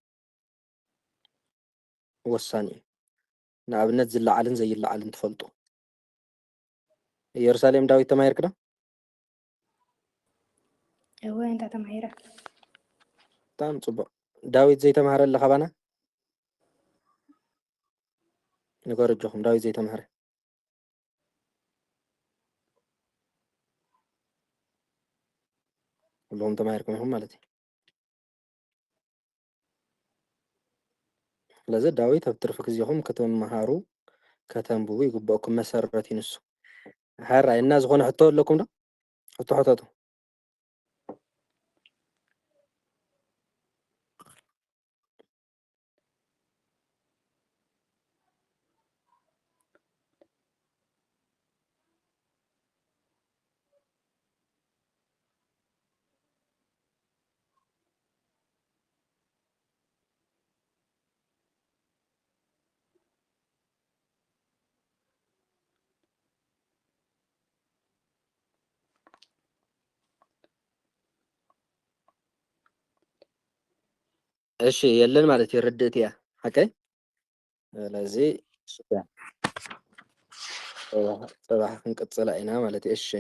ወሳኒ እዩ ንኣብነት ዝለዓልን ዘይለዓልን ትፈልጡ ኢየሩሳሌም ዳዊት ተማሂርክ ዶ هو أنت تمهيرة بጣዕሚ ፅቡቅ ዳዊት ዘይተማሃረለ ኸባና ንገርጆኹም ዳዊት ዘይተማሃረ ኩሎም ተማሂርኩም ኢኹም ማለት እዩ ስለዚ ዳዊት ኣብ ትርፊ ግዜኹም ከተመሃሩ ከተንብቡ ይግብአኩም መሰረት እዩ ንሱ ሓራይ እና ዝኾነ ሕቶ ኣለኩም ዶ ሕቶቱ እሺ የለን ማለት ይርድት ያ ኦኬ ስለዚህ صباح كنقصلا إنا مالتي إيش